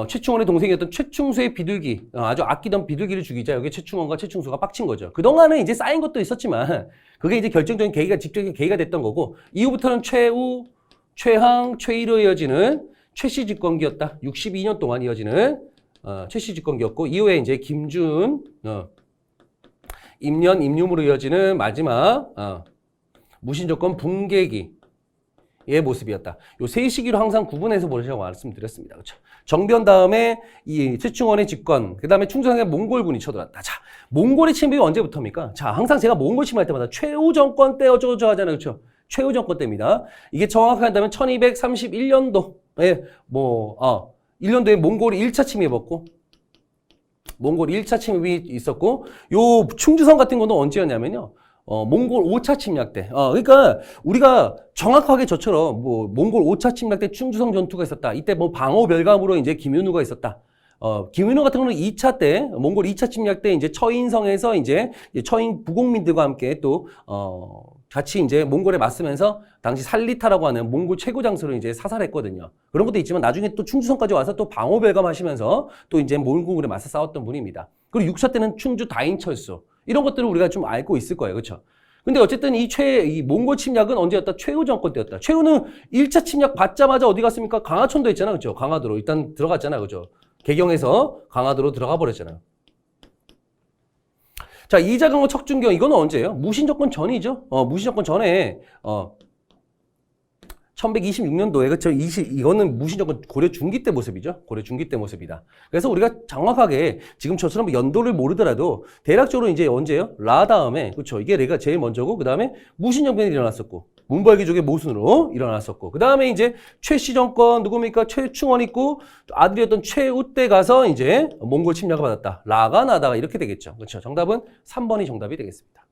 최충원의 동생이었던 최충수의 비둘기, 아주 아끼던 비둘기를 죽이자. 여기 최충원과 최충수가 빡친 거죠. 그동안은 이제 쌓인 것도 있었지만 그게 이제 결정적인 계기가, 직접적인 계기가 됐던 거고, 이후부터는 최우, 최항, 최일로 이어지는 최씨 집권기였다. 62년 동안 이어지는 최씨 집권기였고, 이후에 이제 김준, 임년, 임юм으로 이어지는 마지막 무신정권 붕괴기의 모습이었다. 요 세 시기로 항상 구분해서 보시라고 말씀드렸습니다. 그렇죠? 정변 다음에 이 최충원의 집권, 그 다음에 충청에 몽골군이 쳐들어왔다. 자, 몽골의 침입이 언제부터입니까? 자, 항상 제가 몽골 침입할 때마다 최후 정권 때 어쩌고저쩌고 하잖아요. 그렇죠? 최후 정권 때입니다. 이게 정확하게 한다면 1231년도에 1년도에 몽골이 1차 침입했고, 몽골이 1차 침입이 있었고, 요 충주성 같은 거는 언제였냐면요. 몽골 5차 침략 때. 그러니까 우리가 정확하게 저처럼 뭐 몽골 5차 침략 때 충주성 전투가 있었다. 이때 뭐 방어 별감으로 이제 김윤우가 있었다. 김윤우 같은 경우는 2차 때, 몽골 2차 침략 때 이제 처인성에서 이제 처인 부공민들과 함께 또, 같이 이제 몽골에 맞서면서 당시 살리타라고 하는 몽골 최고 장수를 이제 사살했거든요. 그런 것도 있지만 나중에 또 충주성까지 와서 또 방어 별감 하시면서 또 이제 몽골에 맞서 싸웠던 분입니다. 그리고 6차 때는 충주 다인철수. 이런 것들을 우리가 좀 알고 있을 거예요. 그렇죠? 근데 어쨌든 이 몽골 침략은 언제였다? 최후 정권 때였다. 최후는 1차 침략 받자마자 어디 갔습니까? 강화천도 있잖아. 그렇죠? 강화도로 일단 들어갔잖아. 그렇죠? 개경에서 강화도로 들어가 버렸잖아요. 자, 이자강호 척준경 이거는 언제예요? 무신정권 전이죠. 무신정권 전에 1126년도에 그렇죠? 이거는 무신정권 고려 중기 때 모습이죠. 고려 중기 때 모습이다. 그래서 우리가 정확하게 지금 저처럼 연도를 모르더라도 대략적으로 이제 언제예요? 라 다음에 그렇죠? 이게 내가 제일 먼저고 그 다음에 무신정변이 일어났었고 문벌귀족의 모순으로 일어났었고, 그 다음에 이제 최씨 정권 누굽니까? 최충원 있고 아들이었던 최우때 가서 이제 몽골 침략을 받았다. 라가 나다가 이렇게 되겠죠. 그렇죠. 정답은 3번이 정답이 되겠습니다.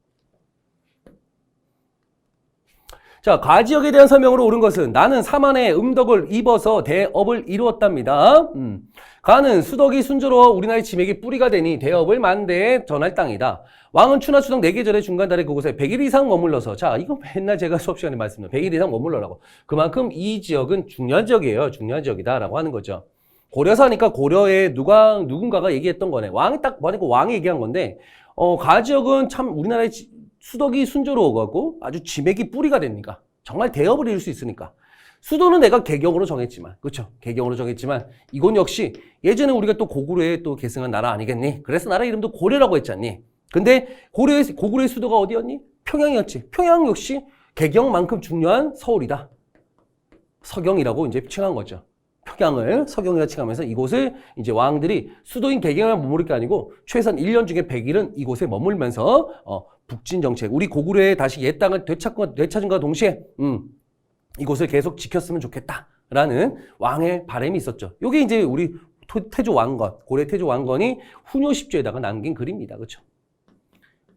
자, 가지역에 대한 설명으로 옳은 것은 나는 사만의 음덕을 입어서 대업을 이루었답니다. 가는 수덕이 순조로워 우리나라의 지맥이 뿌리가 되니 대업을 만대에 전할 땅이다. 왕은 추나 추석 4계절의 중간달에 그곳에 100일 이상 머물러서, 자, 이거 맨날 제가 수업 시간에 말씀드려요. 100일 이상 머물러라고. 그만큼 이 지역은 중요한 지역이에요. 중요한 지역이다라고 하는 거죠. 고려사니까 고려에 누군가가 얘기했던 거네. 왕이 딱 뭐니까 왕이 얘기한 건데, 가지역은 참 우리나라의 수덕이 순조로워가고 아주 지맥이 뿌리가 되니까 정말 대업을 이룰 수 있으니까. 수도는 내가 개경으로 정했지만, 그렇죠? 개경으로 정했지만 이건 역시 예전에 우리가 또 고구려에 또 계승한 나라 아니겠니? 그래서 나라 이름도 고려라고 했잖니. 근데 고구려의 수도가 어디였니? 평양이었지. 평양 역시 개경만큼 중요한 서울이다. 서경이라고 이제 칭한 거죠. 평양을 서경이라 칭하면서 이곳을 이제 왕들이 수도인 개경을 머무를 게 아니고 최소한 1년 중에 100일은 이곳에 머물면서 북진 정책, 우리 고구려에 다시 옛 땅을 되찾은과 동시에 이곳을 계속 지켰으면 좋겠다라는 왕의 바람이 있었죠. 이게 이제 우리 태조 왕건, 고려 태조 왕건이 훈요 10조에다가 남긴 글입니다. 그렇죠?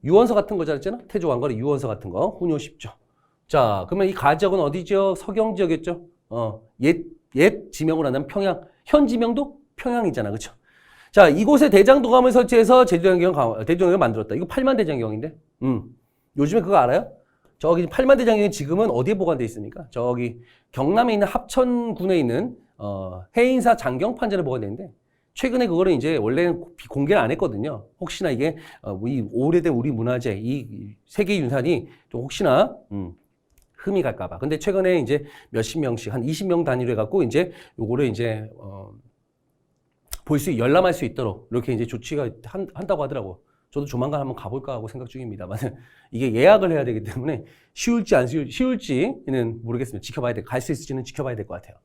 유언서 같은 거잖아요. 태조 왕건의 유언서 같은 거, 훈요 10조. 자, 그러면 이 가지역은 어디죠? 서경 지역이었죠. 옛 지명으로 하면 평양, 현 지명도 평양이잖아. 그렇죠? 자, 이곳에 대장도감을 설치해서 대장경을 만들었다. 이거 8만 대장경인데. 요즘에 그거 알아요? 저기 8만 대장경이 지금은 어디에 보관되어 있습니까? 저기 경남에 있는 합천군에 있는 해인사 장경판전에 보관되는데, 최근에 그거를 이제 원래는 공개를 안 했거든요. 혹시나 이게 이 오래된 우리 문화재, 이 세계유산이 또 혹시나 흠이 갈까봐. 근데 최근에 이제 몇십 명씩, 한 20명 단위로 해갖고 이제 요거를 이제 열람할 수 있도록 이렇게 이제 조치가 한다고 하더라고. 저도 조만간 한번 가볼까 하고 생각 중입니다만 이게 예약을 해야 되기 때문에 쉬울지는 모르겠습니다. 지켜봐야 갈 수 있을지는 지켜봐야 될 것 같아요.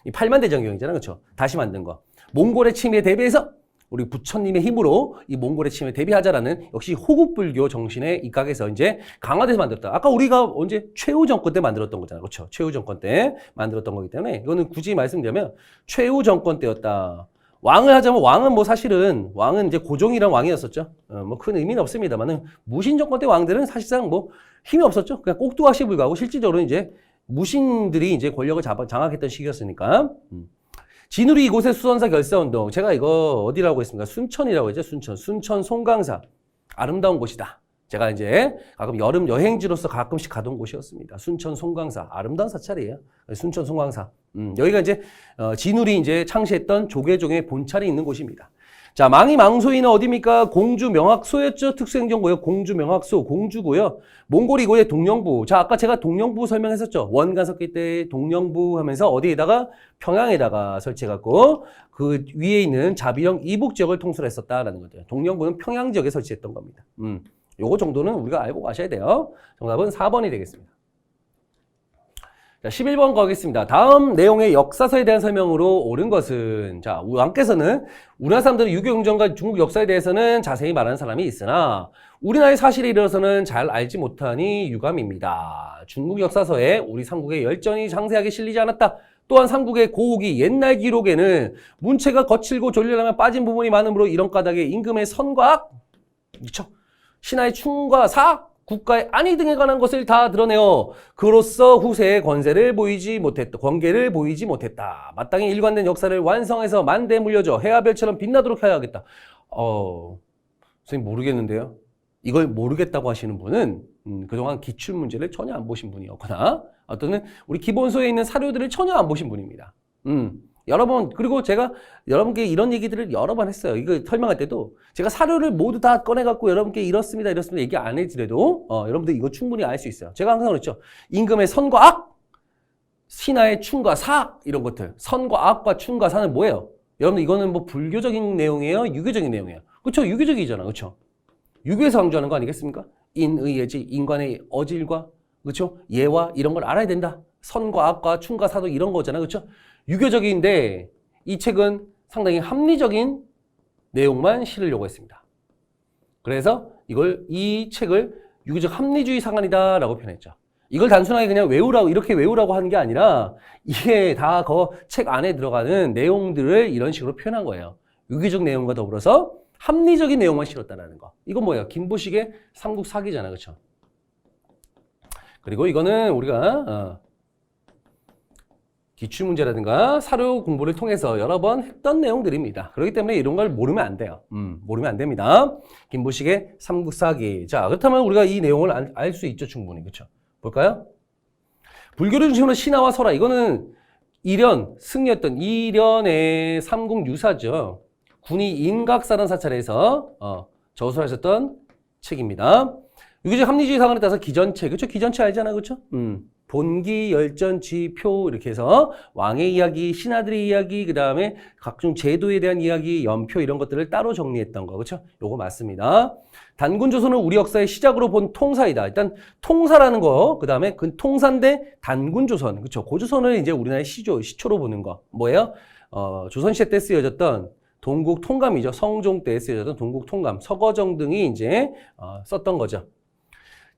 이 8만 대장경이잖아, 그렇죠? 다시 만든 거. 몽골의 침입에 대비해서 우리 부처님의 힘으로 이 몽골의 침입에 대비하자라는 역시 호국불교 정신에 입각해서 이제 강화돼서 만들었다. 아까 우리가 언제 최후 정권 때 만들었던 거잖아, 그렇죠? 최후 정권 때 만들었던 거기 때문에 이거는 굳이 말씀드리면 최후 정권 때였다. 왕을 하자면 왕은 뭐 사실은 왕은 이제 고종이란 왕이었었죠. 뭐 큰 의미는 없습니다만은 무신 정권 때 왕들은 사실상 뭐 힘이 없었죠. 그냥 꼭두각시에 불과하고 실질적으로 이제 무신들이 이제 권력을 장악했던 시기였으니까. 진우리 이곳의 수선사 결사운동. 제가 이거 어디라고 했습니까? 순천이라고 했죠. 순천 송강사. 아름다운 곳이다. 제가 이제 가끔 여름 여행지로서 가끔씩 가던 곳이었습니다. 순천 송강사. 아름다운 사찰이에요. 순천 송강사. 여기가 이제 진울이 이제 창시했던 조계종의 본찰이 있는 곳입니다. 자, 망이 망소이는 어디입니까? 공주 명학소였죠. 특수행정구역 공주 명학소 공주고요. 몽골이 이곳의 동령부. 자, 아까 제가 동령부 설명했었죠. 원간석기 때 동령부 하면서 어디에다가 평양에다가 설치해갖고 그 위에 있는 자비령 이북 지역을 통솔했었다라는 거죠. 동령부는 평양 지역에 설치했던 겁니다. 요거 정도는 우리가 알고 가셔야 돼요. 정답은 4번이 되겠습니다. 자, 11번 가겠습니다. 다음 내용의 역사서에 대한 설명으로 옳은 것은, 자, 왕께서는 우리나라 사람들은 유교경전과 중국 역사에 대해서는 자세히 말하는 사람이 있으나 우리나라의 사실에 이르러서는 잘 알지 못하니 유감입니다. 중국 역사서에 우리 삼국의 열전이 상세하게 실리지 않았다. 또한 삼국의 고우기 옛날 기록에는 문체가 거칠고 졸렬하며 빠진 부분이 많으므로 이런 까닭에 임금의 선과 악, 미쳐 신하의 충과 사, 국가의 안위 등에 관한 것을 다 드러내어 그로써 후세의 권계를 보이지 못했다. 마땅히 일관된 역사를 완성해서 만대에 물려줘 해아별처럼 빛나도록 해야겠다. 선생님 모르겠는데요. 이걸 모르겠다고 하시는 분은 그동안 기출문제를 전혀 안 보신 분이었거나 어떤 우리 기본서에 있는 사료들을 전혀 안 보신 분입니다. 여러분, 그리고 제가 여러분께 이런 얘기들을 여러 번 했어요. 이거 설명할 때도 제가 사료를 모두 다 꺼내갖고 여러분께 이렇습니다 얘기 안 해드려도 여러분들 이거 충분히 알 수 있어요. 제가 항상 그랬죠. 임금의 선과 악, 신하의 충과 사, 이런 것들. 선과 악과 충과 사는 뭐예요? 여러분들 이거는 뭐 불교적인 내용이에요? 유교적인 내용이에요? 그렇죠? 유교적이잖아. 그렇죠? 유교에서 강조하는 거 아니겠습니까? 인의예지, 인간의 어질과, 그렇죠? 예와 이런 걸 알아야 된다. 선과 악과 충과 사도 이런 거잖아. 그렇죠? 유교적인데 이 책은 상당히 합리적인 내용만 실으려고 했습니다. 그래서 이 책을 유교적 합리주의 사관이다라고 표현했죠. 이걸 단순하게 그냥 외우라고, 이렇게 외우라고 하는 게 아니라 이게 다 그 책 안에 들어가는 내용들을 이런 식으로 표현한 거예요. 유기적 내용과 더불어서 합리적인 내용만 실었다는 거. 이건 뭐예요? 김보식의 삼국 사기잖아. 그쵸? 그리고 이거는 우리가 기출문제라든가 사료 공부를 통해서 여러 번 했던 내용들입니다. 그렇기 때문에 이런 걸 모르면 안 돼요. 모르면 안 됩니다. 김보식의 삼국 사기. 자, 그렇다면 우리가 이 내용을 알 수 있죠, 충분히. 그렇죠? 볼까요? 불교를 중심으로 신화와 설화. 이거는 일연, 승려였던 일연의 삼국 유사죠. 군이 인각사란 사찰에서 저술하셨던 책입니다. 유기적 합리주의 사관에 따라서 기전체. 그렇죠? 기전체 알잖아요. 그렇죠? 본기, 열전, 지표 이렇게 해서 왕의 이야기, 신하들의 이야기, 그 다음에 각종 제도에 대한 이야기, 연표 이런 것들을 따로 정리했던 거. 그렇죠? 요거 맞습니다. 단군조선은 우리 역사의 시작으로 본 통사이다. 일단 통사라는 거, 그 다음에 그 통사인데 단군조선. 그렇죠? 고조선을 이제 우리나라의 시초로 보는 거. 뭐예요? 조선시대 때 쓰여졌던 동국 통감이죠. 성종 때 쓰여졌던 동국 통감, 서거정 등이 이제 썼던 거죠.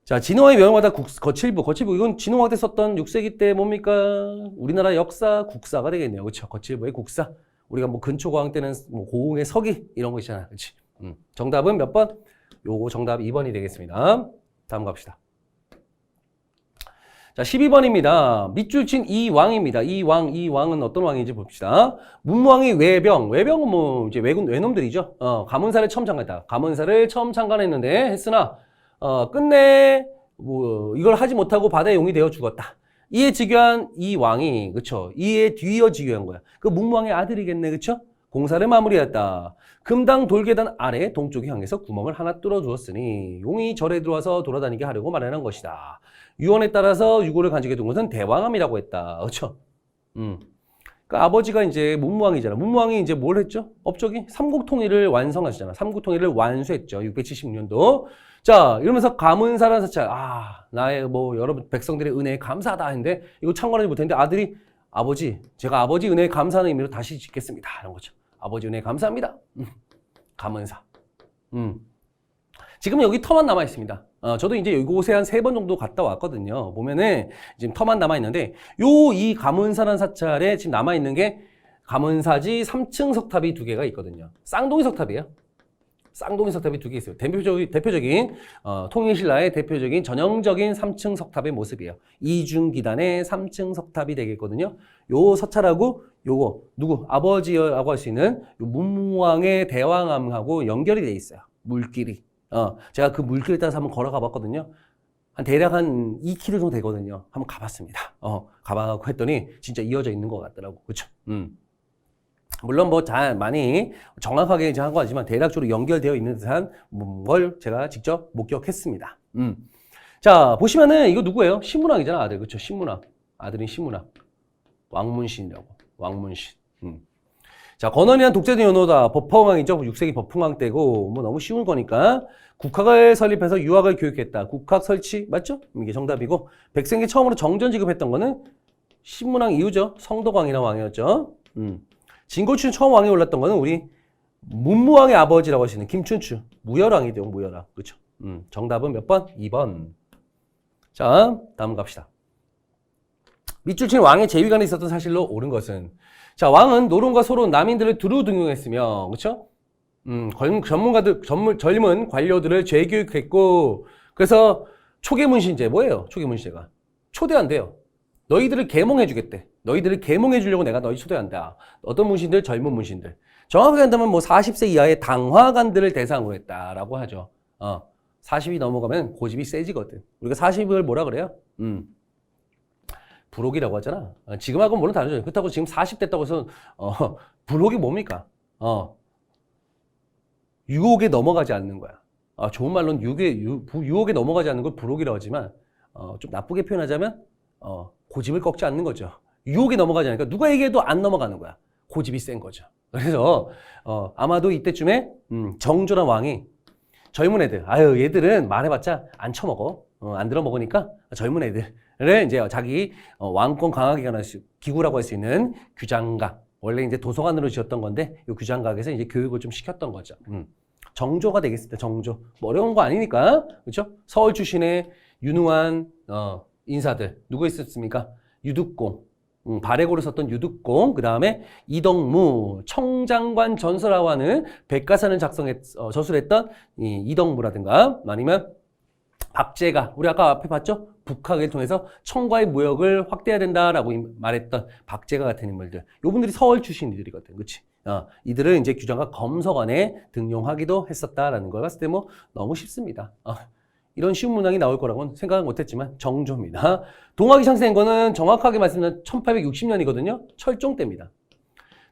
자, 진흥왕의 명마다 거칠부. 이건 진흥왕 때 썼던 6세기 때 뭡니까? 우리나라 역사 국사가 되겠네요. 그렇죠? 거칠부의 국사. 우리가 뭐 근초고왕 때는 뭐 고흥의 서기 이런 거 있잖아. 그렇지? 정답은 몇 번? 요거 정답 2번이 되겠습니다. 다음 갑시다. 자, 12번입니다. 밑줄 친 이왕입니다. 이왕은 어떤 왕인지 봅시다. 문무왕이 외병은 뭐 이제 외놈들이죠. 가문사를 처음 참관했다. 가문사를 처음 참관했는데 했으나 끝내 뭐 이걸 하지 못하고 바다의 용이 되어 죽었다. 이에 즉위한 이 왕이, 그쵸? 이에 뒤이어 즉위한 거야. 그 문무왕의 아들이겠네, 그쵸? 공사를 마무리했다. 금당 돌계단 아래 동쪽에 향해서 구멍을 하나 뚫어주었으니 용이 절에 들어와서 돌아다니게 하려고 마련한 것이다. 유언에 따라서 유고를 간직해 둔 것은 대왕암이라고 했다. 그쵸? 그러니까 아버지가 이제 문무왕이잖아. 문무왕이 이제 뭘 했죠? 업적이 삼국통일을 완성하시잖아. 삼국통일을 완수했죠. 676년도. 자, 이러면서 가문사란 사찰, 나의 뭐 여러분 백성들의 은혜에 감사하다 했는데 이거 참관하지 못했는데 아들이 제가 아버지 은혜에 감사하는 의미로 다시 짓겠습니다. 이런 거죠. 아버지 은혜에 감사합니다. 가문사. 지금 여기 터만 남아 있습니다. 저도 이제 이곳에 한 3번 정도 갔다 왔거든요. 보면은 지금 터만 남아 있는데 이 가문사란 사찰에 지금 남아 있는 게 가문사지 3층 석탑이 2개가 있거든요. 쌍둥이 석탑이에요. 쌍둥이 석탑이 2개 있어요. 대표적인 통일신라의 대표적인 전형적인 3층 석탑의 모습이에요. 이중기단의 3층 석탑이 되겠거든요. 요 서찰하고 요거 아버지라고 할 수 있는 요 문무왕의 대왕암하고 연결이 돼 있어요. 물길이. 제가 그 물길에 따라서 한번 걸어가 봤거든요. 대략 한 2km 정도 되거든요. 한번 가봤습니다. 가봐갖고 했더니 진짜 이어져 있는 것 같더라고. 그쵸? 물론 뭐 많이 정확하게 이제 한 거 아니지만 대략적으로 연결되어 있는 듯한 걸 제가 직접 목격했습니다. 자, 보시면은 이거 누구예요? 신문왕이잖아, 아들. 그쵸? 신문왕. 아들인 신문왕. 왕문신이라고. 왕문신. 자, 건원이란 독재된 연호다. 법화왕이죠. 6세기 법흥왕 때고 뭐 너무 쉬운 거니까 국학을 설립해서 유학을 교육했다. 국학 설치 맞죠? 이게 정답이고 백성에게 처음으로 정전 지급했던 거는 신문왕 이후죠. 성덕왕이라는 왕이었죠. 진고춘 처음 왕에 올랐던 거는 우리 문무왕의 아버지라고 하시는 김춘추. 무열왕이죠. 무열왕. 그렇죠? 정답은 몇 번? 2번. 자, 다음 갑시다. 밑줄 친 왕의 재위관에 있었던 사실로 옳은 것은 자, 왕은 노론과 소론, 남인들을 두루 등용했으며, 그쵸? 젊은 관료들을 재교육했고, 그래서 초계문신제, 뭐예요? 초계문신제가. 초대한대요. 너희들을 계몽해주겠대. 너희들을 계몽해주려고 내가 너희 초대한다. 어떤 문신들? 젊은 문신들. 정확하게 한다면 뭐 40세 이하의 당화관들을 대상으로 했다라고 하죠. 40이 넘어가면 고집이 세지거든. 우리가 40을 뭐라 그래요? 불혹이라고 하잖아. 지금하고는 물론 다르죠. 그렇다고 지금 40 됐다고 해서 불혹이 뭡니까? 유혹에 넘어가지 않는 거야. 좋은 말로는 유혹에 넘어가지 않는 걸 불혹이라고 하지만 좀 나쁘게 표현하자면 고집을 꺾지 않는 거죠. 유혹에 넘어가지 않으니까 누가 얘기해도 안 넘어가는 거야. 고집이 센 거죠. 그래서 아마도 이때쯤에 정조란 왕이 젊은 애들, 얘들은 말해봤자 안 처먹어. 안 들어먹으니까 젊은 애들을 이제 자기 왕권 강화기 기구라고 할 수 있는 규장각. 원래 이제 도서관으로 지었던 건데 이 규장각에서 이제 교육을 좀 시켰던 거죠. 정조가 되겠습니다. 정조. 뭐 어려운 거 아니니까. 그렇죠? 서울 출신의 유능한 인사들. 누구 있었습니까? 유득공. 발해고를 썼던 유득공, 그 다음에 이덕무, 청장관 전서라고 하는 백가산을 저술했던 이 이덕무라든가, 아니면 박제가, 우리 아까 앞에 봤죠? 북학을 통해서 청과의 무역을 확대해야 된다라고 말했던 박제가 같은 인물들. 요분들이 서울 출신들이거든. 그치? 이들을 이제 규정과 검서관에 등용하기도 했었다라는 걸 봤을 때 뭐 너무 쉽습니다. 이런 쉬운 문항이 나올 거라고는 생각은 못했지만 정조입니다. 동학이 창세된 거는 정확하게 말씀드리면 1860년이거든요. 철종 때입니다.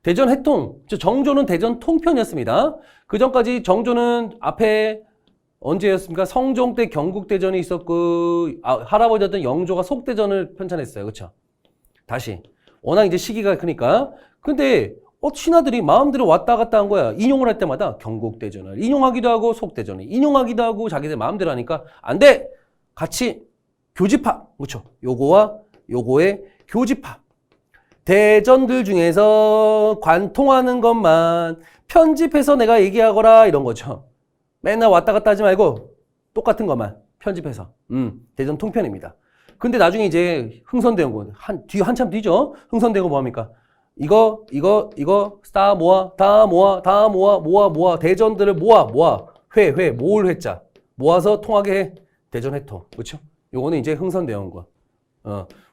대전 해통, 정조는 대전 통편이었습니다. 그 전까지 정조는 앞에 언제였습니까? 성종 때 경국대전이 있었고, 할아버지였던 영조가 속대전을 편찬했어요. 그쵸? 다시. 워낙 이제 시기가 크니까. 근데, 신하들이 마음대로 왔다 갔다 한 거야. 인용을 할 때마다 경국대전을 인용하기도 하고, 속대전을 인용하기도 하고, 자기들 마음대로 하니까, 안 돼! 같이 교집합. 그쵸? 요거와 요거의 교집합. 대전들 중에서 관통하는 것만 편집해서 내가 얘기하거라, 이런 거죠. 맨날 왔다 갔다 하지 말고 똑같은 것만 편집해서. 대전 통편입니다. 근데 나중에 이제 흥선대원군 한참 뒤죠. 흥선대원군 뭐합니까? 이거 다 모아 대전들을 모아 모을 회자 모아서 통하게 해. 대전 회통. 그렇죠? 요거는 이제 흥선대원군.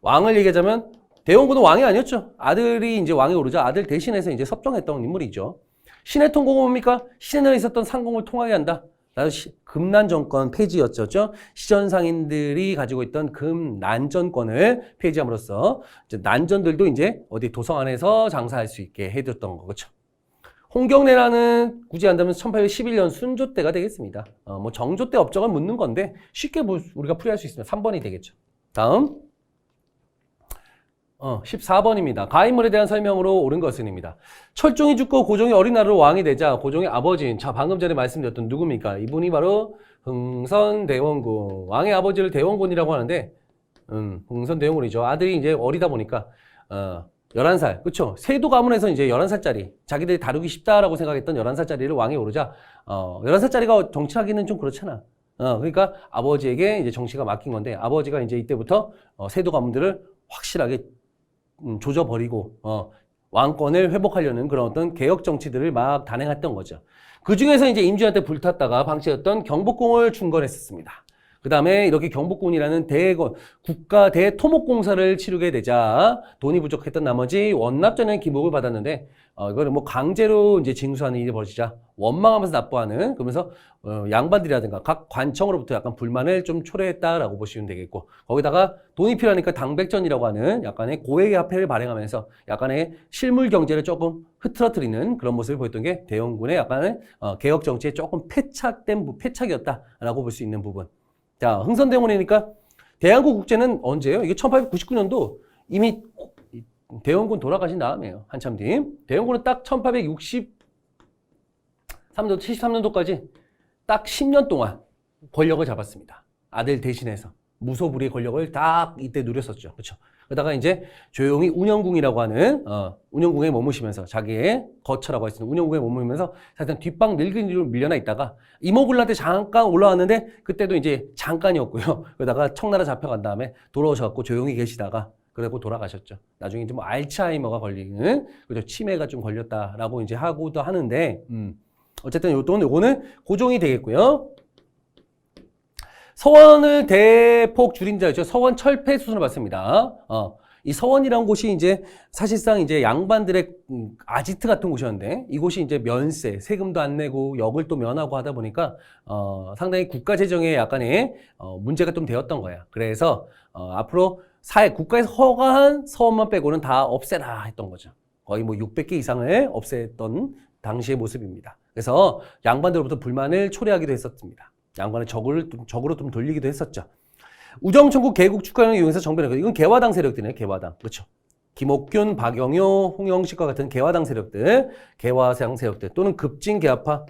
왕을 얘기하자면 대원군은 왕이 아니었죠. 아들이 이제 왕에 오르자 아들 대신해서 이제 섭정했던 인물이죠. 신해 통공은 뭡니까? 신해에 있었던 상공을 통하게 한다. 금난 정권 폐지였죠. 시전상인들이 가지고 있던 금난 정권을 폐지함으로써 이제 난전들도 이제 어디 도성 안에서 장사할 수 있게 해줬던 거죠. 홍경래라는 굳이 한다면 1811년 순조 때가 되겠습니다. 뭐 정조 때 업적을 묻는 건데 쉽게 우리가 풀이할 수 있으면 3번이 되겠죠. 다음. 14번입니다. 가인물에 대한 설명으로 옳은 것은입니다. 철종이 죽고 고종이 어린 나이로 왕이 되자 고종의 아버지인, 방금 전에 말씀드렸던 누굽니까? 이분이 바로 흥선대원군. 왕의 아버지를 대원군이라고 하는데, 흥선대원군이죠. 아들이 이제 어리다 보니까, 11살. 그쵸? 세도 가문에서 이제 11살짜리, 자기들이 다루기 쉽다라고 생각했던 11살짜리를 왕에 오르자, 11살짜리가 정치하기는 좀 그렇잖아. 그러니까 아버지에게 이제 정치가 맡긴 건데, 아버지가 이제 이때부터 세도 가문들을 확실하게 조져버리고 왕권을 회복하려는 그런 어떤 개혁 정치들을 막 단행했던 거죠. 그 중에서 이제 임진한테 불탔다가 방치했던 경복궁을 중건했었습니다. 그 다음에 이렇게 경복궁이라는 국가 대토목공사를 치르게 되자 돈이 부족했던 나머지 원납전의 기목을 받았는데 이거를 뭐 강제로 이제 징수하는 일이 벌어지자 원망하면서 납부하는, 그러면서 양반들이라든가 각 관청으로부터 약간 불만을 좀 초래했다라고 보시면 되겠고, 거기다가 돈이 필요하니까 당백전이라고 하는 약간의 고액화폐를 발행하면서 약간의 실물 경제를 조금 흐트러뜨리는 그런 모습을 보였던 게 대원군의 약간의 개혁 정치에 조금 패착이었다라고 볼 수 있는 부분. 자, 흥선대원군이니까 대한국 국제는 언제예요? 이게 1899년도 이미 대원군 돌아가신 다음이에요. 한참 뒤. 대원군은 딱 1863년도, 73년도까지 딱 10년 동안 권력을 잡았습니다. 아들 대신해서. 무소불위의 권력을 딱 이때 누렸었죠. 그렇죠? 그러다가 이제 조용히 운영궁이라고 하는, 운영궁에 머무시면서 자기의 거처라고 할 수 있는 운영궁에 머무르면서 사실은 뒷방 늙은이로 밀려나 있다가 이모굴한테 잠깐 올라왔는데 그때도 이제 잠깐이었고요. 그러다가 청나라 잡혀간 다음에 돌아오셔갖고 조용히 계시다가 그리고 돌아가셨죠. 나중에 이제 뭐 알츠하이머가 걸리는, 그죠? 치매가 좀 걸렸다라고 이제 하고도 하는데, 어쨌든 요거는 고종이 되겠고요. 서원을 대폭 줄인 자였죠. 서원 철폐 수순을 받습니다. 이 서원이라는 곳이 이제 사실상 이제 양반들의 아지트 같은 곳이었는데, 이곳이 이제 면세, 세금도 안 내고 역을 또 면하고 하다 보니까 상당히 국가 재정에 약간의 문제가 좀 되었던 거야. 그래서 앞으로 국가에서 허가한 서원만 빼고는 다 없애라 했던 거죠. 거의 뭐 600개 이상을 없앴던 당시의 모습입니다. 그래서 양반들로부터 불만을 초래하기도 했었습니다. 양반을 적으로 좀 돌리기도 했었죠. 우정천국 개국 축하령을 이용해서 정변했고, 이건 개화당 세력들이네요. 개화당. 그렇죠. 김옥균, 박영효, 홍영식과 같은 개화당 세력들, 개화당 세력들 또는 급진개화파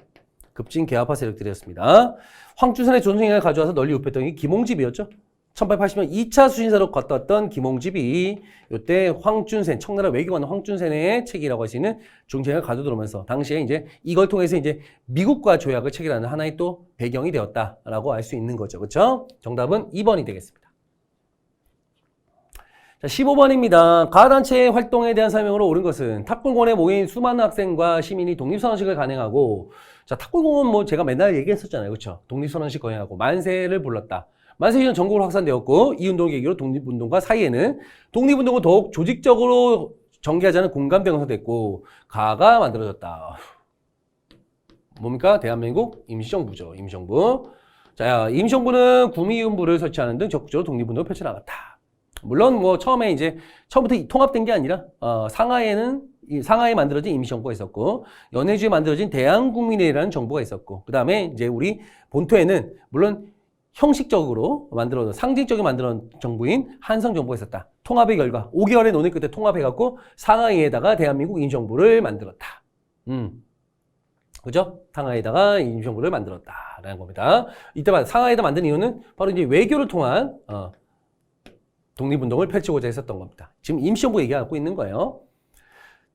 세력들이었습니다. 황춘선의 조선인을 가져와서 널리 유폐했던 게 김홍집이었죠. 1880년 2차 수신사로 갔다 왔던 김홍집이 이때 황준센, 청나라 외교관 황준센의 책이라고 할 수 있는 중생을 가져들어오면서 당시에 이제 이걸 통해서 이제 미국과 조약을 체결하는 하나의 또 배경이 되었다라고 알 수 있는 거죠. 그렇죠? 정답은 2번이 되겠습니다. 자, 15번입니다. 가단체 활동에 대한 설명으로 옳은 것은 탑골공원에 모인 수많은 학생과 시민이 독립선언식을 간행하고, 자, 탑골공원 뭐 제가 맨날 얘기했었잖아요. 그쵸? 독립선언식 거행하고 만세를 불렀다. 만세시는 전국으로 확산되었고, 이 운동을 계기로 독립운동과 사이에는 독립운동을 더욱 조직적으로 전개하자는 공감대가 형성됐고, 가가 만들어졌다. 뭡니까? 대한민국 임시정부죠. 임시정부. 자, 임시정부는 구미위원부를 설치하는 등 적극적으로 독립운동을 펼쳐나갔다. 물론 뭐 처음부터 통합된 게 아니라 상하이에 만들어진 임시정부가 있었고, 연해주에 만들어진 대한국민회의라는 정부가 있었고, 그 다음에 이제 우리 본토에는 물론 형식적으로 상징적으로 만들어진 정부인 한성정부가 있었다. 통합의 결과 5개월의 논의 끝에 통합해갖고 상하이에다가 대한민국 임시정부를 만들었다. 그죠? 상하이에다가 임시정부를 만들었다라는 겁니다. 이때 상하이에다 만든 이유는 바로 이제 외교를 통한 독립운동을 펼치고자 했었던 겁니다. 지금 임시정부 얘기하고 있는 거예요.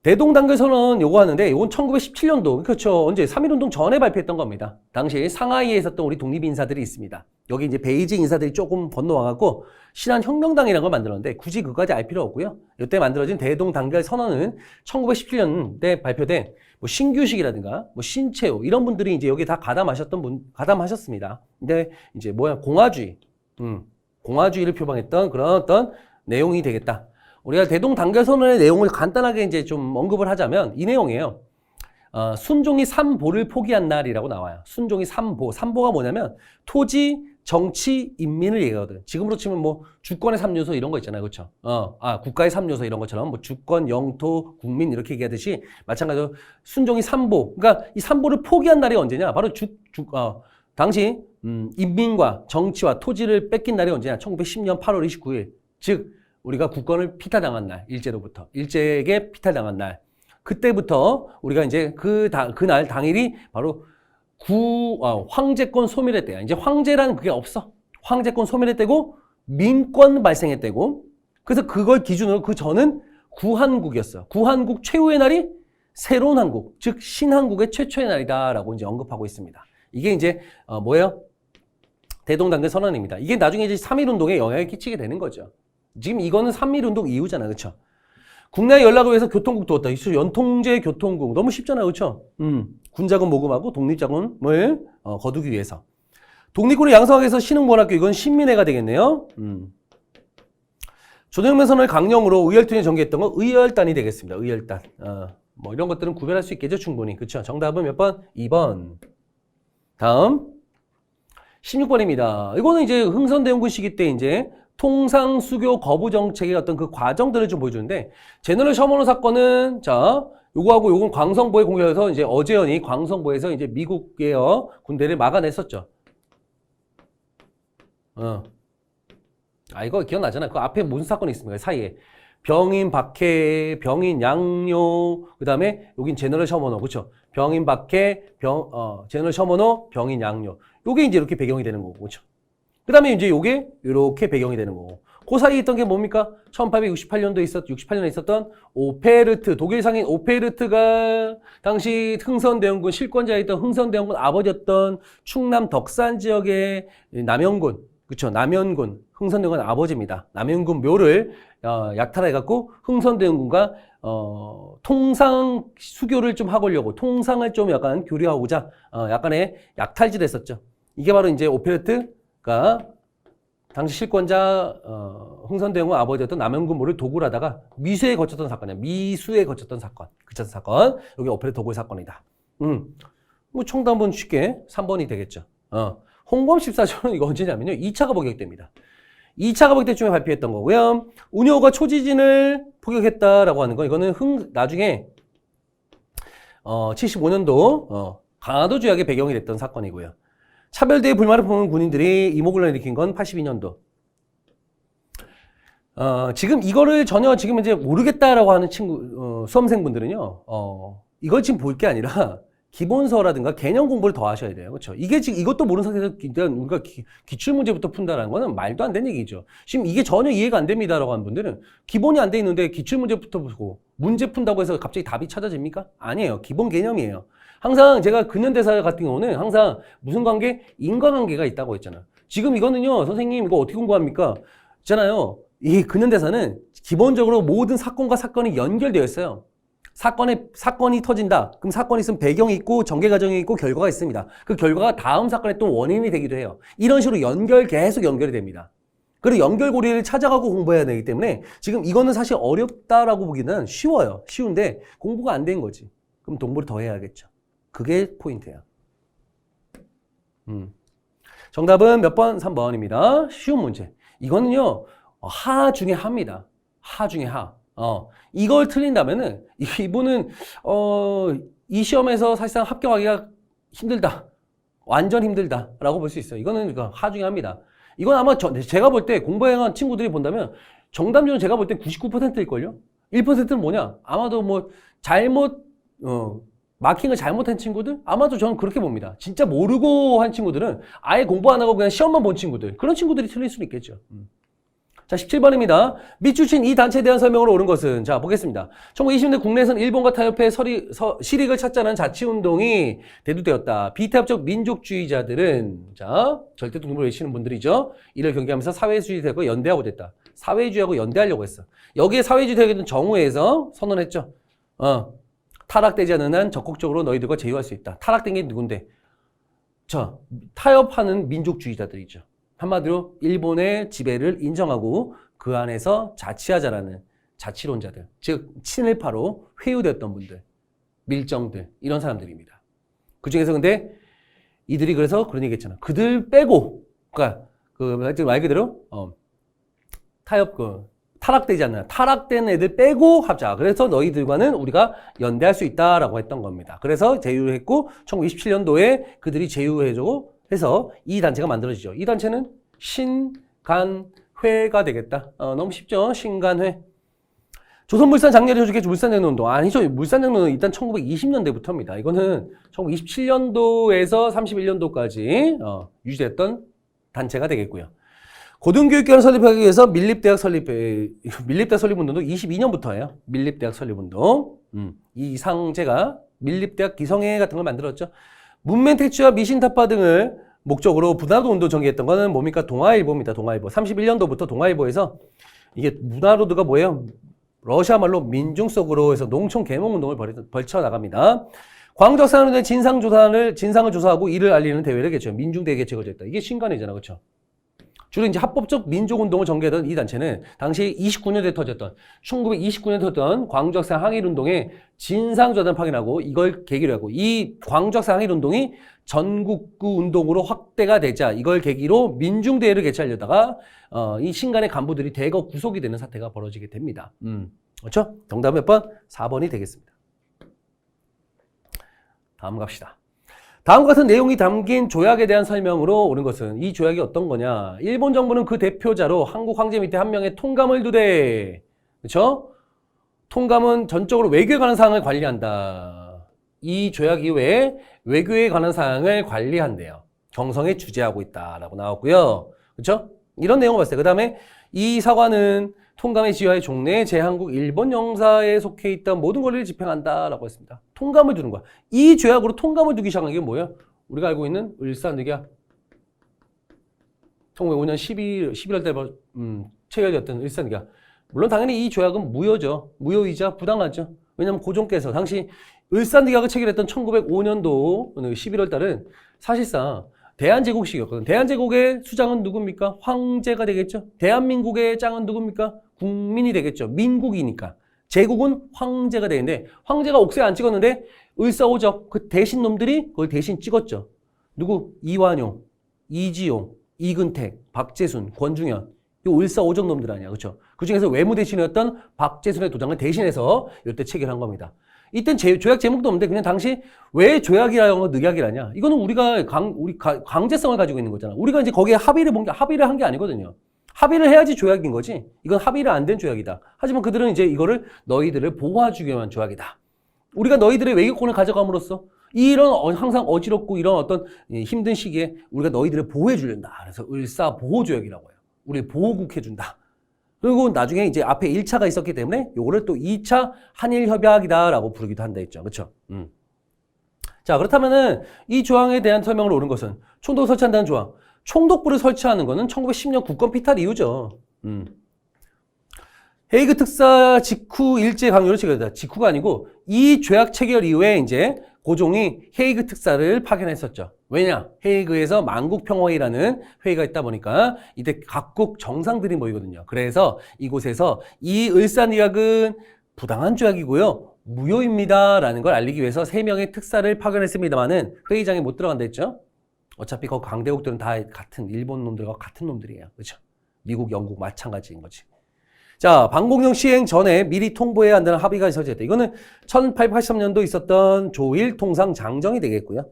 대동단결선언 요거 하는데, 이건 1917년도, 그렇죠. 언제? 3.1운동 전에 발표했던 겁니다. 당시 상하이에 있었던 우리 독립인사들이 있습니다. 여기 이제 베이징 인사들이 조금 건너와갖고, 신한혁명당이라는 걸 만들었는데, 굳이 그거까지 알 필요 없고요. 이때 만들어진 대동단결선언은 1917년에 발표된 뭐 신규식이라든가, 뭐 신채호, 이런 분들이 이제 여기 다 가담하셨습니다. 근데 이제 공화주의를 표방했던 그런 어떤 내용이 되겠다. 우리가 대동단결선언의 내용을 간단하게 이제 좀 언급을 하자면 이 내용이에요. 순종이 삼보를 포기한 날이라고 나와요. 순종이 삼보가 뭐냐면 토지, 정치, 인민을 얘기하거든. 지금으로 치면 뭐 주권의 3요소 이런 거 있잖아요. 그렇죠? 국가의 3요소 이런 것처럼 뭐 주권, 영토, 국민 이렇게 얘기하듯이 마찬가지로 순종이 삼보. 그러니까 이 삼보를 포기한 날이 언제냐? 바로 당시 인민과 정치와 토지를 뺏긴 날이 언제냐? 1910년 8월 29일. 즉 우리가 국권을 피탈당한 날, 일제에게 피탈당한 날. 그때부터 우리가 이제 그날 당일이 바로 황제권 소멸의 때야. 이제 황제라는 그게 없어. 황제권 소멸의 때고 민권 발생의 때고. 그래서 그걸 기준으로 그 전은 구한국이었어. 구한국 최후의 날이 새로운 한국, 즉 신한국의 최초의 날이다라고 이제 언급하고 있습니다. 이게 이제 뭐예요? 대동단결 선언입니다. 이게 나중에 이제 3.1운동에 영향을 끼치게 되는 거죠. 지금 이거는 3.1운동 이후잖아. 그쵸? 국내 연락을 위해서 교통국 두었다. 연통제 교통국. 너무 쉽잖아요. 그쵸? 군자금 모금하고 독립자금을 거두기 위해서. 독립군을 양성하기 위해서 신흥문학교. 이건 신민회가 되겠네요. 조정혁명 선언을 강령으로 의열단이 전개했던 건 의열단이 되겠습니다. 의열단. 뭐 이런 것들은 구별할 수 있겠죠. 충분히. 그쵸? 정답은 몇 번? 2번. 다음. 16번입니다. 이거는 이제 흥선대원군 시기 때 이제 통상 수교 거부 정책의 어떤 그 과정들을 좀 보여주는데, 제너럴 셔먼호 사건은 자 요거하고 요건 광성보에 공격해서 이제 어재현이 광성보에서 이제 미국의 군대를 막아냈었죠. 이거 기억나잖아. 그 앞에 무슨 사건이 있습니까? 사이에 병인 박해, 병인 양요, 그 다음에 여긴 제너럴 셔먼호, 그렇죠? 병인 박해, 제너럴 셔먼호, 병인 양요. 요게 이제 이렇게 배경이 되는 거고, 그렇죠? 그 다음에 이제 요게 이렇게 배경이 되는 거고. 그 사이에 있던 게 뭡니까? 68년에 있었던 오페르트, 독일 상인 오페르트가 당시 흥선대원군 실권자였던 흥선대원군 아버지였던 충남 덕산 지역의 남영군, 그쵸? 남현군, 흥선대원군 아버지입니다. 남현군 묘를 약탈해갖고 흥선대원군과 통상 수교를 좀 하려고, 통상을 좀 약간 교류하고자 약간의 약탈질을 했었죠. 이게 바로 이제 오페르트가 당시 실권자 흥선대원군 아버지였던 남현군 묘를 도굴 하다가 미수에 거쳤던 사건이야. 미수에 거쳤던 사건. 그쳤던 사건. 여기 오페르트 도굴 사건이다. 뭐 총도 한번 쉽게 3번이 되겠죠. 홍범 14조는 이거 언제냐면요. 2차가 복역됩니다. 2차 가복 때쯤에 발표했던 거고요. 운효가 초지진을 포격했다라고 하는 거, 이거는 나중에 75년도 강화도 조약의 배경이 됐던 사건이고요. 차별대에 불만을 품은 군인들이 이목을 일으킨 건 82년도. 지금 이거를 전혀 지금 이제 모르겠다라고 하는 수험생분들은요, 이걸 지금 볼 게 아니라 기본서라든가 개념 공부를 더 하셔야 돼요. 그렇죠? 이게 지금 이것도 모르는 상태에서 일단 우리가 기출 문제부터 푼다라는 거는 말도 안 되는 얘기죠. 지금 이게 전혀 이해가 안 됩니다라고 하는 분들은 기본이 안 돼 있는데 기출 문제부터 보고 문제 푼다고 해서 갑자기 답이 찾아집니까? 아니에요. 기본 개념이에요. 항상 제가 근현대사 같은 경우는 항상 무슨 관계? 인과관계가 있다고 했잖아요. 지금 이거는요, 선생님 이거 어떻게 공부합니까? 있잖아요. 이 근현대사는 기본적으로 모든 사건과 사건이 연결되어 있어요. 사건이 터진다. 그럼 사건이 있으면 배경이 있고 전개 과정이 있고 결과가 있습니다. 그 결과가 다음 사건의 또 원인이 되기도 해요. 이런 식으로 계속 연결이 됩니다. 그리고 연결고리를 찾아가고 공부해야 되기 때문에 지금 이거는 사실 어렵다라고 보기는 쉬워요. 쉬운데 공부가 안 된 거지. 그럼 공부를 더 해야겠죠. 그게 포인트야. 정답은 몇 번? 3번입니다. 쉬운 문제. 이거는요, 하 중에 하입니다. 하 중에 하. 이걸 틀린다면은, 이분은, 이 시험에서 사실상 합격하기가 힘들다. 완전 힘들다라고 볼 수 있어요. 이거는 하 중에 하입니다. 이건 아마 제가 볼 때 공부해간 친구들이 본다면 정답률은 제가 볼 때 99%일걸요? 1%는 뭐냐? 아마도 뭐 마킹을 잘못한 친구들? 아마도 저는 그렇게 봅니다. 진짜 모르고 한 친구들은 아예 공부 안 하고 그냥 시험만 본 친구들. 그런 친구들이 틀릴 수는 있겠죠. 자, 17번입니다. 밑줄친 이 단체에 대한 설명으로 옳은 것은, 자, 보겠습니다. 1920년대 국내에서는 일본과 타협해 실익을 찾자는 자치운동이 대두되었다. 비타협적 민족주의자들은, 자, 절대통일을 외치는 분들이죠. 이를 경계하면서 사회주의되고 연대하고 됐다. 사회주의하고 연대하려고 했어. 여기에 사회주의 되겠던 정우에서 선언했죠. 타락되지 않는 한 적극적으로 너희들과 제휴할 수 있다. 타락된 게 누군데? 타협하는 민족주의자들이죠. 한마디로 일본의 지배를 인정하고 그 안에서 자치하자라는 자치론자들, 즉 친일파로 회유됐던 분들, 밀정들, 이런 사람들입니다. 그 중에서 근데 이들이 그래서 그런 얘기 했잖아. 그들 빼고, 그러니까 말 그대로 타락되지 않는 타락된 애들 빼고 합자. 그래서 너희들과는 우리가 연대할 수 있다라고 했던 겁니다. 그래서 제휴를 했고 1927년도에 그들이 제휴해주고 해서 이 단체가 만들어지죠. 이 단체는 신간회가 되겠다. 너무 쉽죠? 신간회. 조선물산 장려를 해주게 물산장려운동. 아니죠. 물산장려는 일단 1920년대부터입니다. 이거는 1927년도에서 31년도까지 유지됐던 단체가 되겠고요. 고등교육기관을 설립하기 위해서 밀립대학 설립 운동도 22년부터예요. 밀립대학 설립운동. 이 상제가 밀립대학 기성회 같은 걸 만들었죠. 문맹 택지와 미신타파 등을 목적으로 문화도 운동 전개했던 거는 뭡니까? 동아일보입니다. 동아일보. 31년도부터 동아일보에서 이게 문화로드가 뭐예요? 러시아 말로 민중속으로 해서 농촌 계몽 운동을 벌쳐 나갑니다. 광적산업의 진상을 조사하고 이를 알리는 대회를 개최해요. 민중대회 개최가 됐다. 이게 신간이잖아, 그렇죠? 주로 이제 합법적 민족운동을 전개하던 이 단체는 당시 19년도에 터졌던 1929년에 터졌던 광주학생 항일운동의 진상조사를 파견하고 이걸 계기로 하고 이 광주학생 항일운동이 전국구 운동으로 확대가 되자 이걸 계기로 민중대회를 개최하려다가 이 신간의 간부들이 대거 구속이 되는 사태가 벌어지게 됩니다. 그렇죠? 정답 몇 번? 4번이 되겠습니다. 다음 갑시다. 다음 같은 내용이 담긴 조약에 대한 설명으로 옳은 것은 이 조약이 어떤 거냐. 일본 정부는 그 대표자로 한국 황제 밑에 한 명의 통감을 두되, 그렇죠? 통감은 전적으로 외교에 관한 사항을 관리한다. 이 조약 이후에 외교에 관한 사항을 관리한대요. 경성에 주재하고 있다라고 나왔고요. 그렇죠? 이런 내용을 봤어요. 그 다음에 이 사관은 통감의 지휘하에 종래 제한국 일본 영사에 속해 있던 모든 권리를 집행한다라고 했습니다. 통감을 두는 거야. 이 조약으로 통감을 두기 시작한 게 뭐예요? 우리가 알고 있는 을사늑약 1905년 11월 달 체결되었던 을사늑약. 물론 당연히 이 조약은 무효죠. 무효이자 부당하죠. 왜냐하면 고종께서 당시 을사늑약을 체결했던 1905년도 11월 달은 사실상 대한제국식이었거든. 대한제국의 수장은 누굽니까? 황제가 되겠죠. 대한민국의 짱은 누굽니까? 국민이 되겠죠. 민국이니까. 제국은 황제가 되는데 황제가 옥새 안 찍었는데 을사오적 그 대신 놈들이 그걸 대신 찍었죠. 누구? 이완용, 이지용, 이근택, 박재순, 권중현. 이 을사오적 놈들 아니야. 그렇죠? 그중에서 외무 대신이었던 박재순의 도장을 대신해서 이때 체결한 겁니다. 이땐 조약 제목도 없는데 그냥 당시 왜 조약이라고 늑약이라냐? 이거는 우리가 강제성을 가지고 있는 거잖아. 우리가 이제 거기에 합의를 한 게 아니거든요. 합의를 해야지 조약인 거지. 이건 합의를 안 된 조약이다. 하지만 그들은 이제 이거를 너희들을 보호해주기 위한 조약이다. 우리가 너희들의 외교권을 가져감으로써 이런 항상 어지럽고 이런 어떤 힘든 시기에 우리가 너희들을 보호해 주려다. 그래서 을사 보호 조약이라고 해요. 우리 보호국 해준다. 그리고 나중에 이제 앞에 1차가 있었기 때문에 요거를 또 2차 한일 협약이다라고 부르기도 한다 했죠. 그렇죠? 자, 그렇다면은 이 조항에 대한 설명을 옳은 것은 총독을 설치한다는 조항. 총독부를 설치하는 거는 1910년 국권 피탈 이후죠. 헤이그 특사 직후 일제 강요를 체결했다. 직후가 아니고 이 조약 체결 이후에 이제 고종이 헤이그 특사를 파견했었죠. 왜냐? 헤이그에서 만국평화회의라는 회의가 있다 보니까 이때 각국 정상들이 모이거든요. 그래서 이곳에서 이 을사조약은 부당한 조약이고요. 무효입니다라는 걸 알리기 위해서 3명의 특사를 파견했습니다만은 회의장에 못 들어간다 했죠. 어차피 그 강대국들은 다 같은 일본 놈들과 같은 놈들이에요. 그렇죠? 미국, 영국 마찬가지인 거지. 자, 방공령 시행 전에 미리 통보해야 한다는 합의가 설정됐다. 이거는 1883년도 있었던 조일 통상 장정이 되겠고요.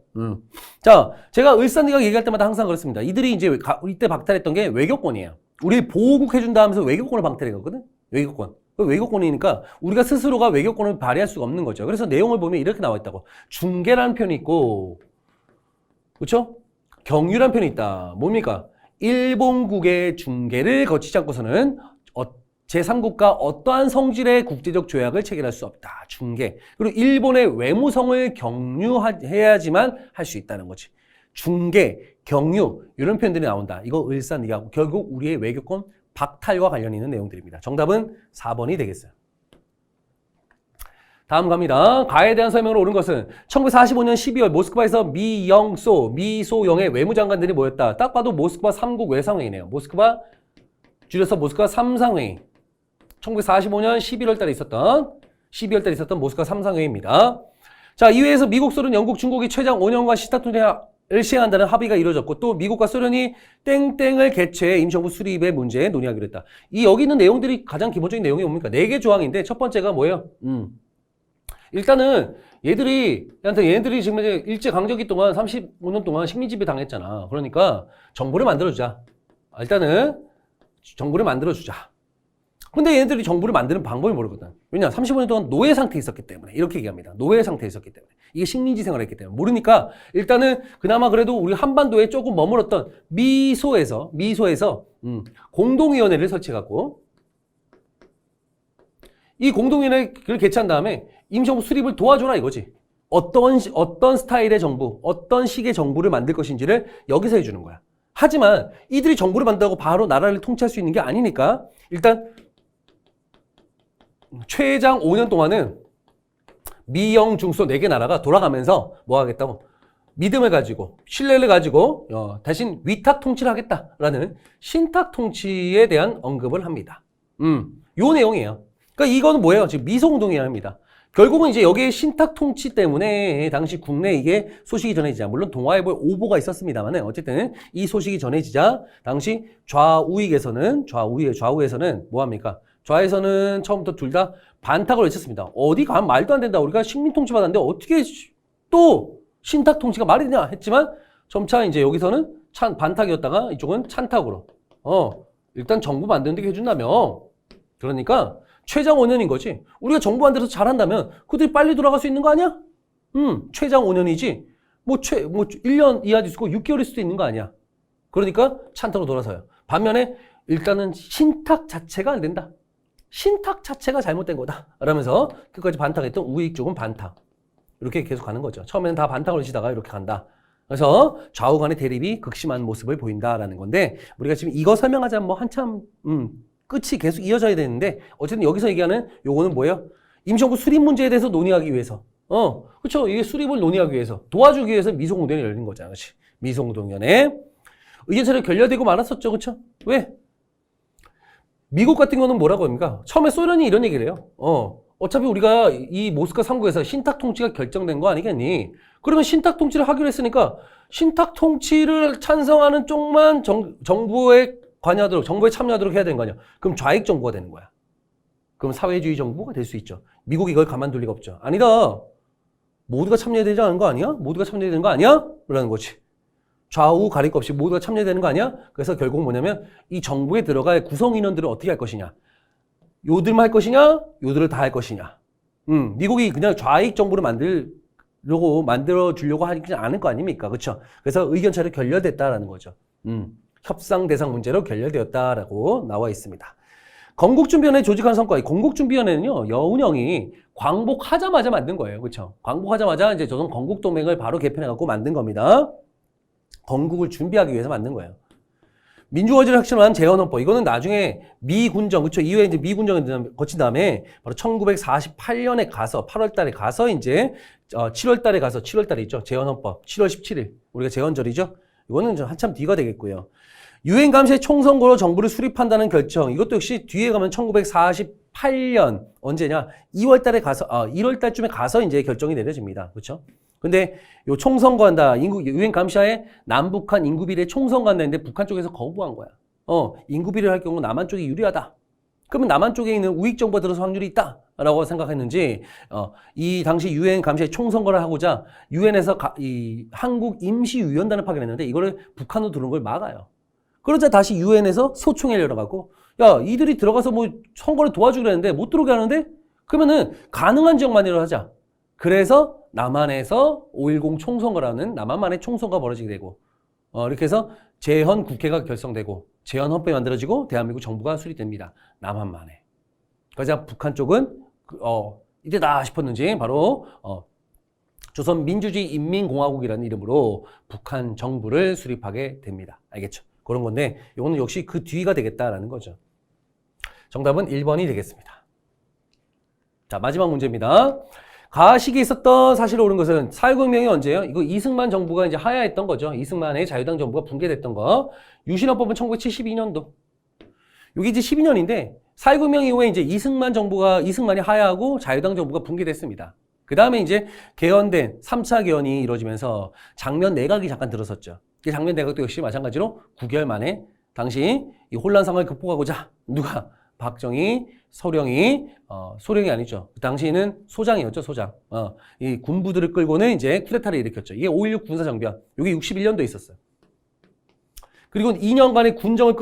자, 제가 을사조약 얘기할 때마다 항상 그렇습니다. 이들이 이제 이때 박탈했던 게 외교권이에요. 우리 보호국 해준다 하면서 외교권을 박탈했거든. 외교권. 외교권이니까 우리가 스스로가 외교권을 발휘할 수가 없는 거죠. 그래서 내용을 보면 이렇게 나와 있다고. 중계라는 편이 있고, 그렇죠? 경유라는 편이 있다. 뭡니까? 일본국의 중계를 거치지 않고서는 제3국가 어떠한 성질의 국제적 조약을 체결할 수 없다. 중계. 그리고 일본의 외무성을 경유해야지만 할 수 있다는 거지. 중계, 경유 이런 표현들이 나온다. 이거 을사조약 결국 우리의 외교권 박탈과 관련 있는 내용들입니다. 정답은 4번이 되겠어요. 다음 갑니다. 가에 대한 설명을 옳은 것은 1945년 12월 모스크바에서 미소영의 외무장관들이 모였다. 딱 봐도 모스크바 3국 외상회의네요. 모스크바 줄여서 모스크바 3상회의. 1945년 12월 달에 있었던 모스크바 3상회의입니다. 자, 이회에서 미국, 소련, 영국, 중국이 최장 5년간 시타통치를 시행한다는 합의가 이루어졌고 또 미국과 소련이 땡땡을 개최해 임시정부 수립의 문제에 논의하기로 했다. 여기 있는 내용들이 가장 기본적인 내용이 뭡니까? 4개 조항인데 첫 번째가 뭐예요? 일단은 얘네들이 지금 이제 일제 강점기 동안 35년 동안 식민지배 당했잖아. 그러니까 정부를 만들어주자. 일단은 정부를 만들어주자. 근데 얘네들이 정부를 만드는 방법을 모르거든. 왜냐? 35년 동안 노예 상태에 있었기 때문에. 이렇게 얘기합니다. 노예 상태에 있었기 때문에. 이게 식민지 생활을 했기 때문에. 모르니까 일단은 그나마 그래도 우리 한반도에 조금 머물렀던 미소에서 공동위원회를 설치해갖고 이 공동위원회를 개최한 다음에 임시정부 수립을 도와줘라 이거지. 어떤 스타일의 정부, 어떤 식의 정부를 만들 것인지를 여기서 해주는 거야. 하지만 이들이 정부를 만들고 바로 나라를 통치할 수 있는 게 아니니까 일단 최장 5년 동안은 미영 중소 4개 나라가 돌아가면서 뭐 하겠다고 믿음을 가지고 신뢰를 가지고 대신 위탁 통치를 하겠다라는 신탁 통치에 대한 언급을 합니다. 요 내용이에요. 그러니까 이거는 뭐예요? 지금 미소공동이랍니다. 결국은 이제 여기에 신탁 통치 때문에 당시 국내에 이게 소식이 전해지자, 물론 동아일보에 오보가 있었습니다만은 어쨌든 이 소식이 전해지자 당시 좌우에서는 뭐 합니까? 좌에서는 처음부터 둘 다 반탁을 외쳤습니다. 어디 가면 말도 안 된다. 우리가 식민 통치 받았는데 어떻게 또 신탁 통치가 말이 되냐 했지만 점차 이제 여기서는 반탁이었다가 이쪽은 찬탁으로 일단 정부 만드는 데 해준다며. 그러니까 최장 5년인 거지. 우리가 정부 만들어서 잘한다면 그들이 빨리 돌아갈 수 있는 거 아니야? 최장 5년이지. 뭐 1년 이하도 있고 6개월일 수도 있는 거 아니야. 그러니까 찬탁으로 돌아서요. 반면에 일단은 신탁 자체가 안 된다. 신탁 자체가 잘못된 거다. 라면서 끝까지 반탁했던 우익 쪽은 반탁. 이렇게 계속 가는 거죠. 처음에는 다 반탁을 치다가 이렇게 간다. 그래서 좌우 간의 대립이 극심한 모습을 보인다라는 건데 우리가 지금 이거 설명하자면 뭐 한참 끝이 계속 이어져야 되는데 어쨌든 여기서 얘기하는 요거는 뭐예요? 임시정부 수립 문제에 대해서 논의하기 위해서 그렇죠? 이게 수립을 논의하기 위해서 도와주기 위해서 미소공동회가 열린 거잖아. 그렇지? 미소공동회에 의견차를 결렬되고 말았었죠. 그렇죠? 왜? 미국 같은 거는 뭐라고 합니까? 처음에 소련이 이런 얘기를 해요. 어차피 우리가 이 모스크바 3국에서 신탁 통치가 결정된 거 아니겠니? 그러면 신탁 통치를 하기로 했으니까 신탁 통치를 찬성하는 쪽만 정부에 관여하도록, 정부에 참여하도록 해야 되는 거 아니야? 그럼 좌익 정부가 되는 거야. 그럼 사회주의 정부가 될 수 있죠. 미국이 이걸 가만둘 리가 없죠. 아니다. 모두가 참여해야 되지 않은 거 아니야? 모두가 참여해야 되는 거 아니야? 라는 거지. 좌우 가릴 것 없이 모두가 참여해야 되는 거 아니야? 그래서 결국 뭐냐면 이 정부에 들어갈 구성 인원들을 어떻게 할 것이냐? 요들만 할 것이냐? 요들을 다 할 것이냐? 미국이 그냥 좌익 정부를 만들어 주려고 하지 않을 거 아닙니까? 그렇죠? 그래서 의견차를 결렬됐다라는 거죠. 협상 대상 문제로 결렬되었다라고 나와 있습니다. 건국준비위원회 조직하는 성과. 건국준비위원회는요, 여운형이 광복하자마자 만든 거예요. 그렇죠? 광복하자마자 이제 조선 건국동맹을 바로 개편해갖고 만든 겁니다. 건국을 준비하기 위해서 만든 거예요. 민주화를 확실한 재헌헌법. 이거는 나중에 미군정, 그쵸? 이후에 이제 미군정을 거친 다음에 바로 1948년에 가서 8월 달에 가서 이제 7월 달에 가서 7월 달에 있죠. 재헌헌법. 7월 17일. 우리가 재헌절이죠. 이거는 좀 한참 뒤가 되겠고요. 유엔 감시의 총선거로 정부를 수립한다는 결정. 이것도 역시 뒤에 가면 1948년 언제냐? 2월 달에 가서 1월 달쯤에 가서 이제 결정이 내려집니다. 그렇죠? 근데 요 총선거 한다. 유엔 감시하에 남북한 인구 비례 총선거 한다 했는데 북한 쪽에서 거부한 거야. 인구 비례를 할 경우 남한 쪽이 유리하다. 그러면 남한 쪽에 있는 우익 정부가 들어서 확률이 있다라고 생각했는지 이 당시 유엔 감시의 총선거를 하고자 유엔에서 이 한국 임시위원단을 파견했는데 이거를 북한으로 들어온 걸 막아요. 그러자 다시 유엔에서 소총회를 열어갖고 야 이들이 들어가서 뭐 선거를 도와주려는데 못 들어오게 하는데 그러면은 가능한 지역만으로 하자. 그래서 남한에서 5.10 총선거라는 남한만의 총선거가 벌어지게 되고 이렇게 해서 재헌 국회가 결성되고 재헌 헌법이 만들어지고 대한민국 정부가 수립됩니다. 남한만에. 그래서 북한 쪽은 이때다 싶었는지 바로 조선민주주의인민공화국이라는 이름으로 북한 정부를 수립하게 됩니다. 알겠죠? 그런 건데 이거는 역시 그 뒤가 되겠다라는 거죠. 정답은 1번이 되겠습니다. 자, 마지막 문제입니다. 가식이 있었던 사실을 옳은 것은 4.19혁명이 언제예요? 이거 이승만 정부가 이제 하야했던 거죠. 이승만의 자유당 정부가 붕괴됐던 거. 유신헌법은 1972년도. 이게 이제 12년인데 4.19혁명 이후에 이제 이승만이 하야하고 자유당 정부가 붕괴됐습니다. 그 다음에 이제 개헌된 3차 개헌이 이루어지면서 장면 내각이 잠깐 들어섰죠. 이 장면 내각도 역시 마찬가지로 9개월 만에 당시 이 혼란 상황을 극복하고자 누가 박정희, 소령이 아니죠. 그 당시에는 소장이었죠, 소장. 이 군부들을 끌고는 이제 쿠데타를 일으켰죠. 이게 5.16 군사정변. 이게 61년도에 있었어요. 그리고 2년간의 군정을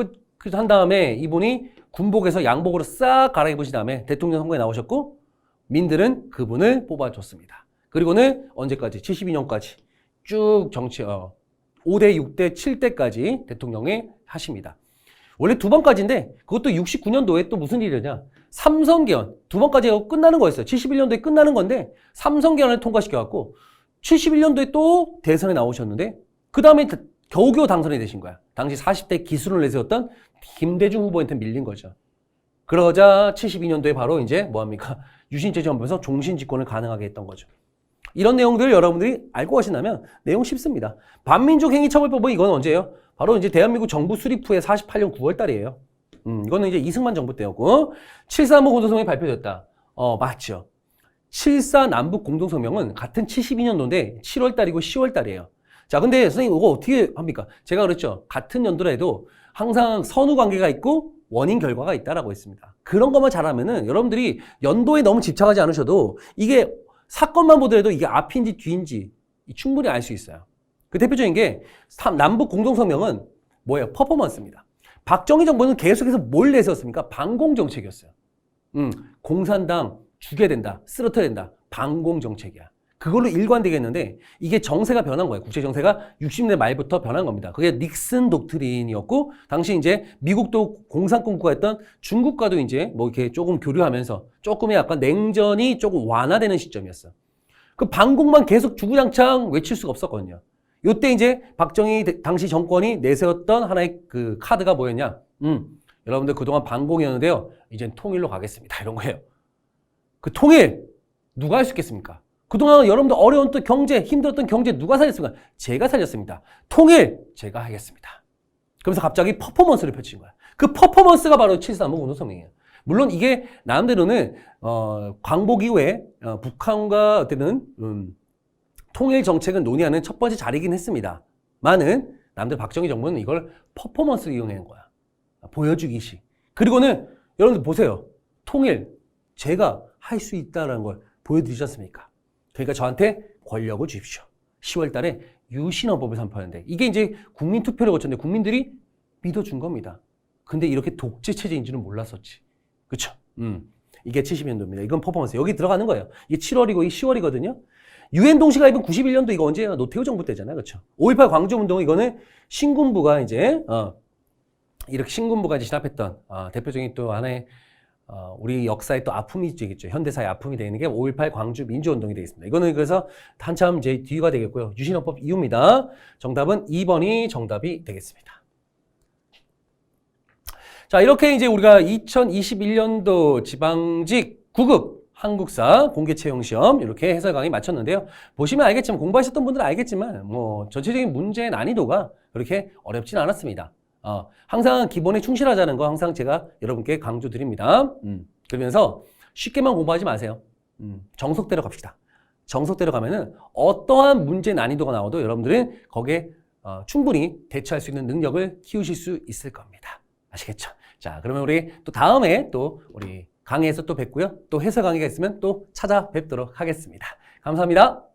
한 다음에 이분이 군복에서 양복으로 싹 갈아입으신 다음에 대통령 선거에 나오셨고, 민들은 그분을 뽑아줬습니다. 그리고는 언제까지? 72년까지 쭉 정치, 5대, 6대, 7대까지 대통령에 하십니다. 원래 2번까지인데 그것도 69년도에 또 무슨 일이냐? 삼성개헌 2번까지 하고 끝나는 거였어요. 71년도에 끝나는 건데 삼성개헌을 통과시켜갖고 71년도에 또 대선에 나오셨는데 그 다음에 겨우겨우 당선이 되신 거야. 당시 40대 기술을 내세웠던 김대중 후보한테 밀린 거죠. 그러자 72년도에 바로 이제 뭐합니까? 유신체 정부에서 종신집권을 가능하게 했던 거죠. 이런 내용들을 여러분들이 알고 가신다면 내용 쉽습니다. 반민족 행위처벌법은 이건 언제예요? 바로 이제 대한민국 정부 수립 후에 48년 9월 달이에요. 이거는 이제 이승만 정부 때였고, 7.3 공동성명이 발표됐다. 맞죠. 7.4 남북 공동성명은 같은 72년도인데 7월 달이고 10월 달이에요. 자, 근데 선생님 이거 어떻게 합니까? 제가 그랬죠. 같은 연도라도 항상 선후 관계가 있고 원인 결과가 있다라고 했습니다. 그런 것만 잘하면은 여러분들이 연도에 너무 집착하지 않으셔도 이게 사건만 보더라도 이게 앞인지 뒤인지 충분히 알 수 있어요. 그 대표적인 게 남북 공동성명은 뭐예요? 퍼포먼스입니다. 박정희 정부는 계속해서 뭘 내세웠습니까? 반공정책이었어요. 공산당 죽여야 된다, 쓰러뜨려야 된다, 반공정책이야. 그걸로 일관되겠는데 이게 정세가 변한 거예요. 국제 정세가 60년대 말부터 변한 겁니다. 그게 닉슨 독트린이었고 당시 이제 미국도 공산권 국가였던 중국과도 이제 뭐 이렇게 조금 교류하면서 조금의 약간 냉전이 조금 완화되는 시점이었어요. 그 반공만 계속 주구장창 외칠 수가 없었거든요. 요때 이제 박정희 당시 정권이 내세웠던 하나의 그 카드가 뭐였냐? 여러분들 그동안 반공이었는데요. 이젠 통일로 가겠습니다. 이런 거예요. 그 통일 누가 할 수 있겠습니까? 그동안 여러분들 어려운 또 경제, 힘들었던 경제 누가 살렸습니까? 제가 살렸습니다. 통일 제가 하겠습니다. 그러면서 갑자기 퍼포먼스를 펼친 거야. 그 퍼포먼스가 바로 7.3 공동성명이에요. 물론 이게 나름대로는 광복 이후에 북한과 어쨌든 통일 정책을 논의하는 첫 번째 자리이긴 했습니다. 많은 남들 박정희 정부는 이걸 퍼포먼스를 이용한 거야. 보여주기식. 그리고는 여러분들 보세요. 통일 제가 할 수 있다는 걸 보여드리지 않습니까? 그러니까 저한테 권력을 주십시오. 10월 달에 유신헌법을 선포하는데 이게 이제 국민 투표를 거쳤는데 국민들이 믿어준 겁니다. 근데 이렇게 독재 체제인지는 몰랐었지. 그쵸? 이게 70년도입니다. 이건 퍼포먼스. 여기 들어가는 거예요. 이게 7월이고 이게 10월이거든요. 유엔 동시가입은 91년도 이거 언제예요? 노태우 정부 때잖아요. 그쵸? 5.18 광주운동 이거는 신군부가 이제 이렇게 신군부가 이제 진압했던 대표적인 또 하나의 우리 역사의 또 아픔이 되겠죠. 현대사의 아픔이 되는 게 5.18 광주 민주운동이 되겠습니다. 이거는 그래서 한참 이제 뒤가 되겠고요. 유신헌법 이후입니다. 정답은 2번이 정답이 되겠습니다. 자, 이렇게 이제 우리가 2021년도 지방직 9급 한국사 공개 채용 시험 이렇게 해설 강의 마쳤는데요. 보시면 알겠지만 공부하셨던 분들은 알겠지만 뭐 전체적인 문제의 난이도가 그렇게 어렵진 않았습니다. 항상 기본에 충실하자는 거 항상 제가 여러분께 강조드립니다. 그러면서 쉽게만 공부하지 마세요. 정석대로 갑시다. 정석대로 가면은 어떠한 문제 난이도가 나와도 여러분들은 거기에 충분히 대처할 수 있는 능력을 키우실 수 있을 겁니다. 아시겠죠? 자, 그러면 우리 또 다음에 또 우리 강의에서 또 뵙고요. 또 해설 강의가 있으면 또 찾아뵙도록 하겠습니다. 감사합니다.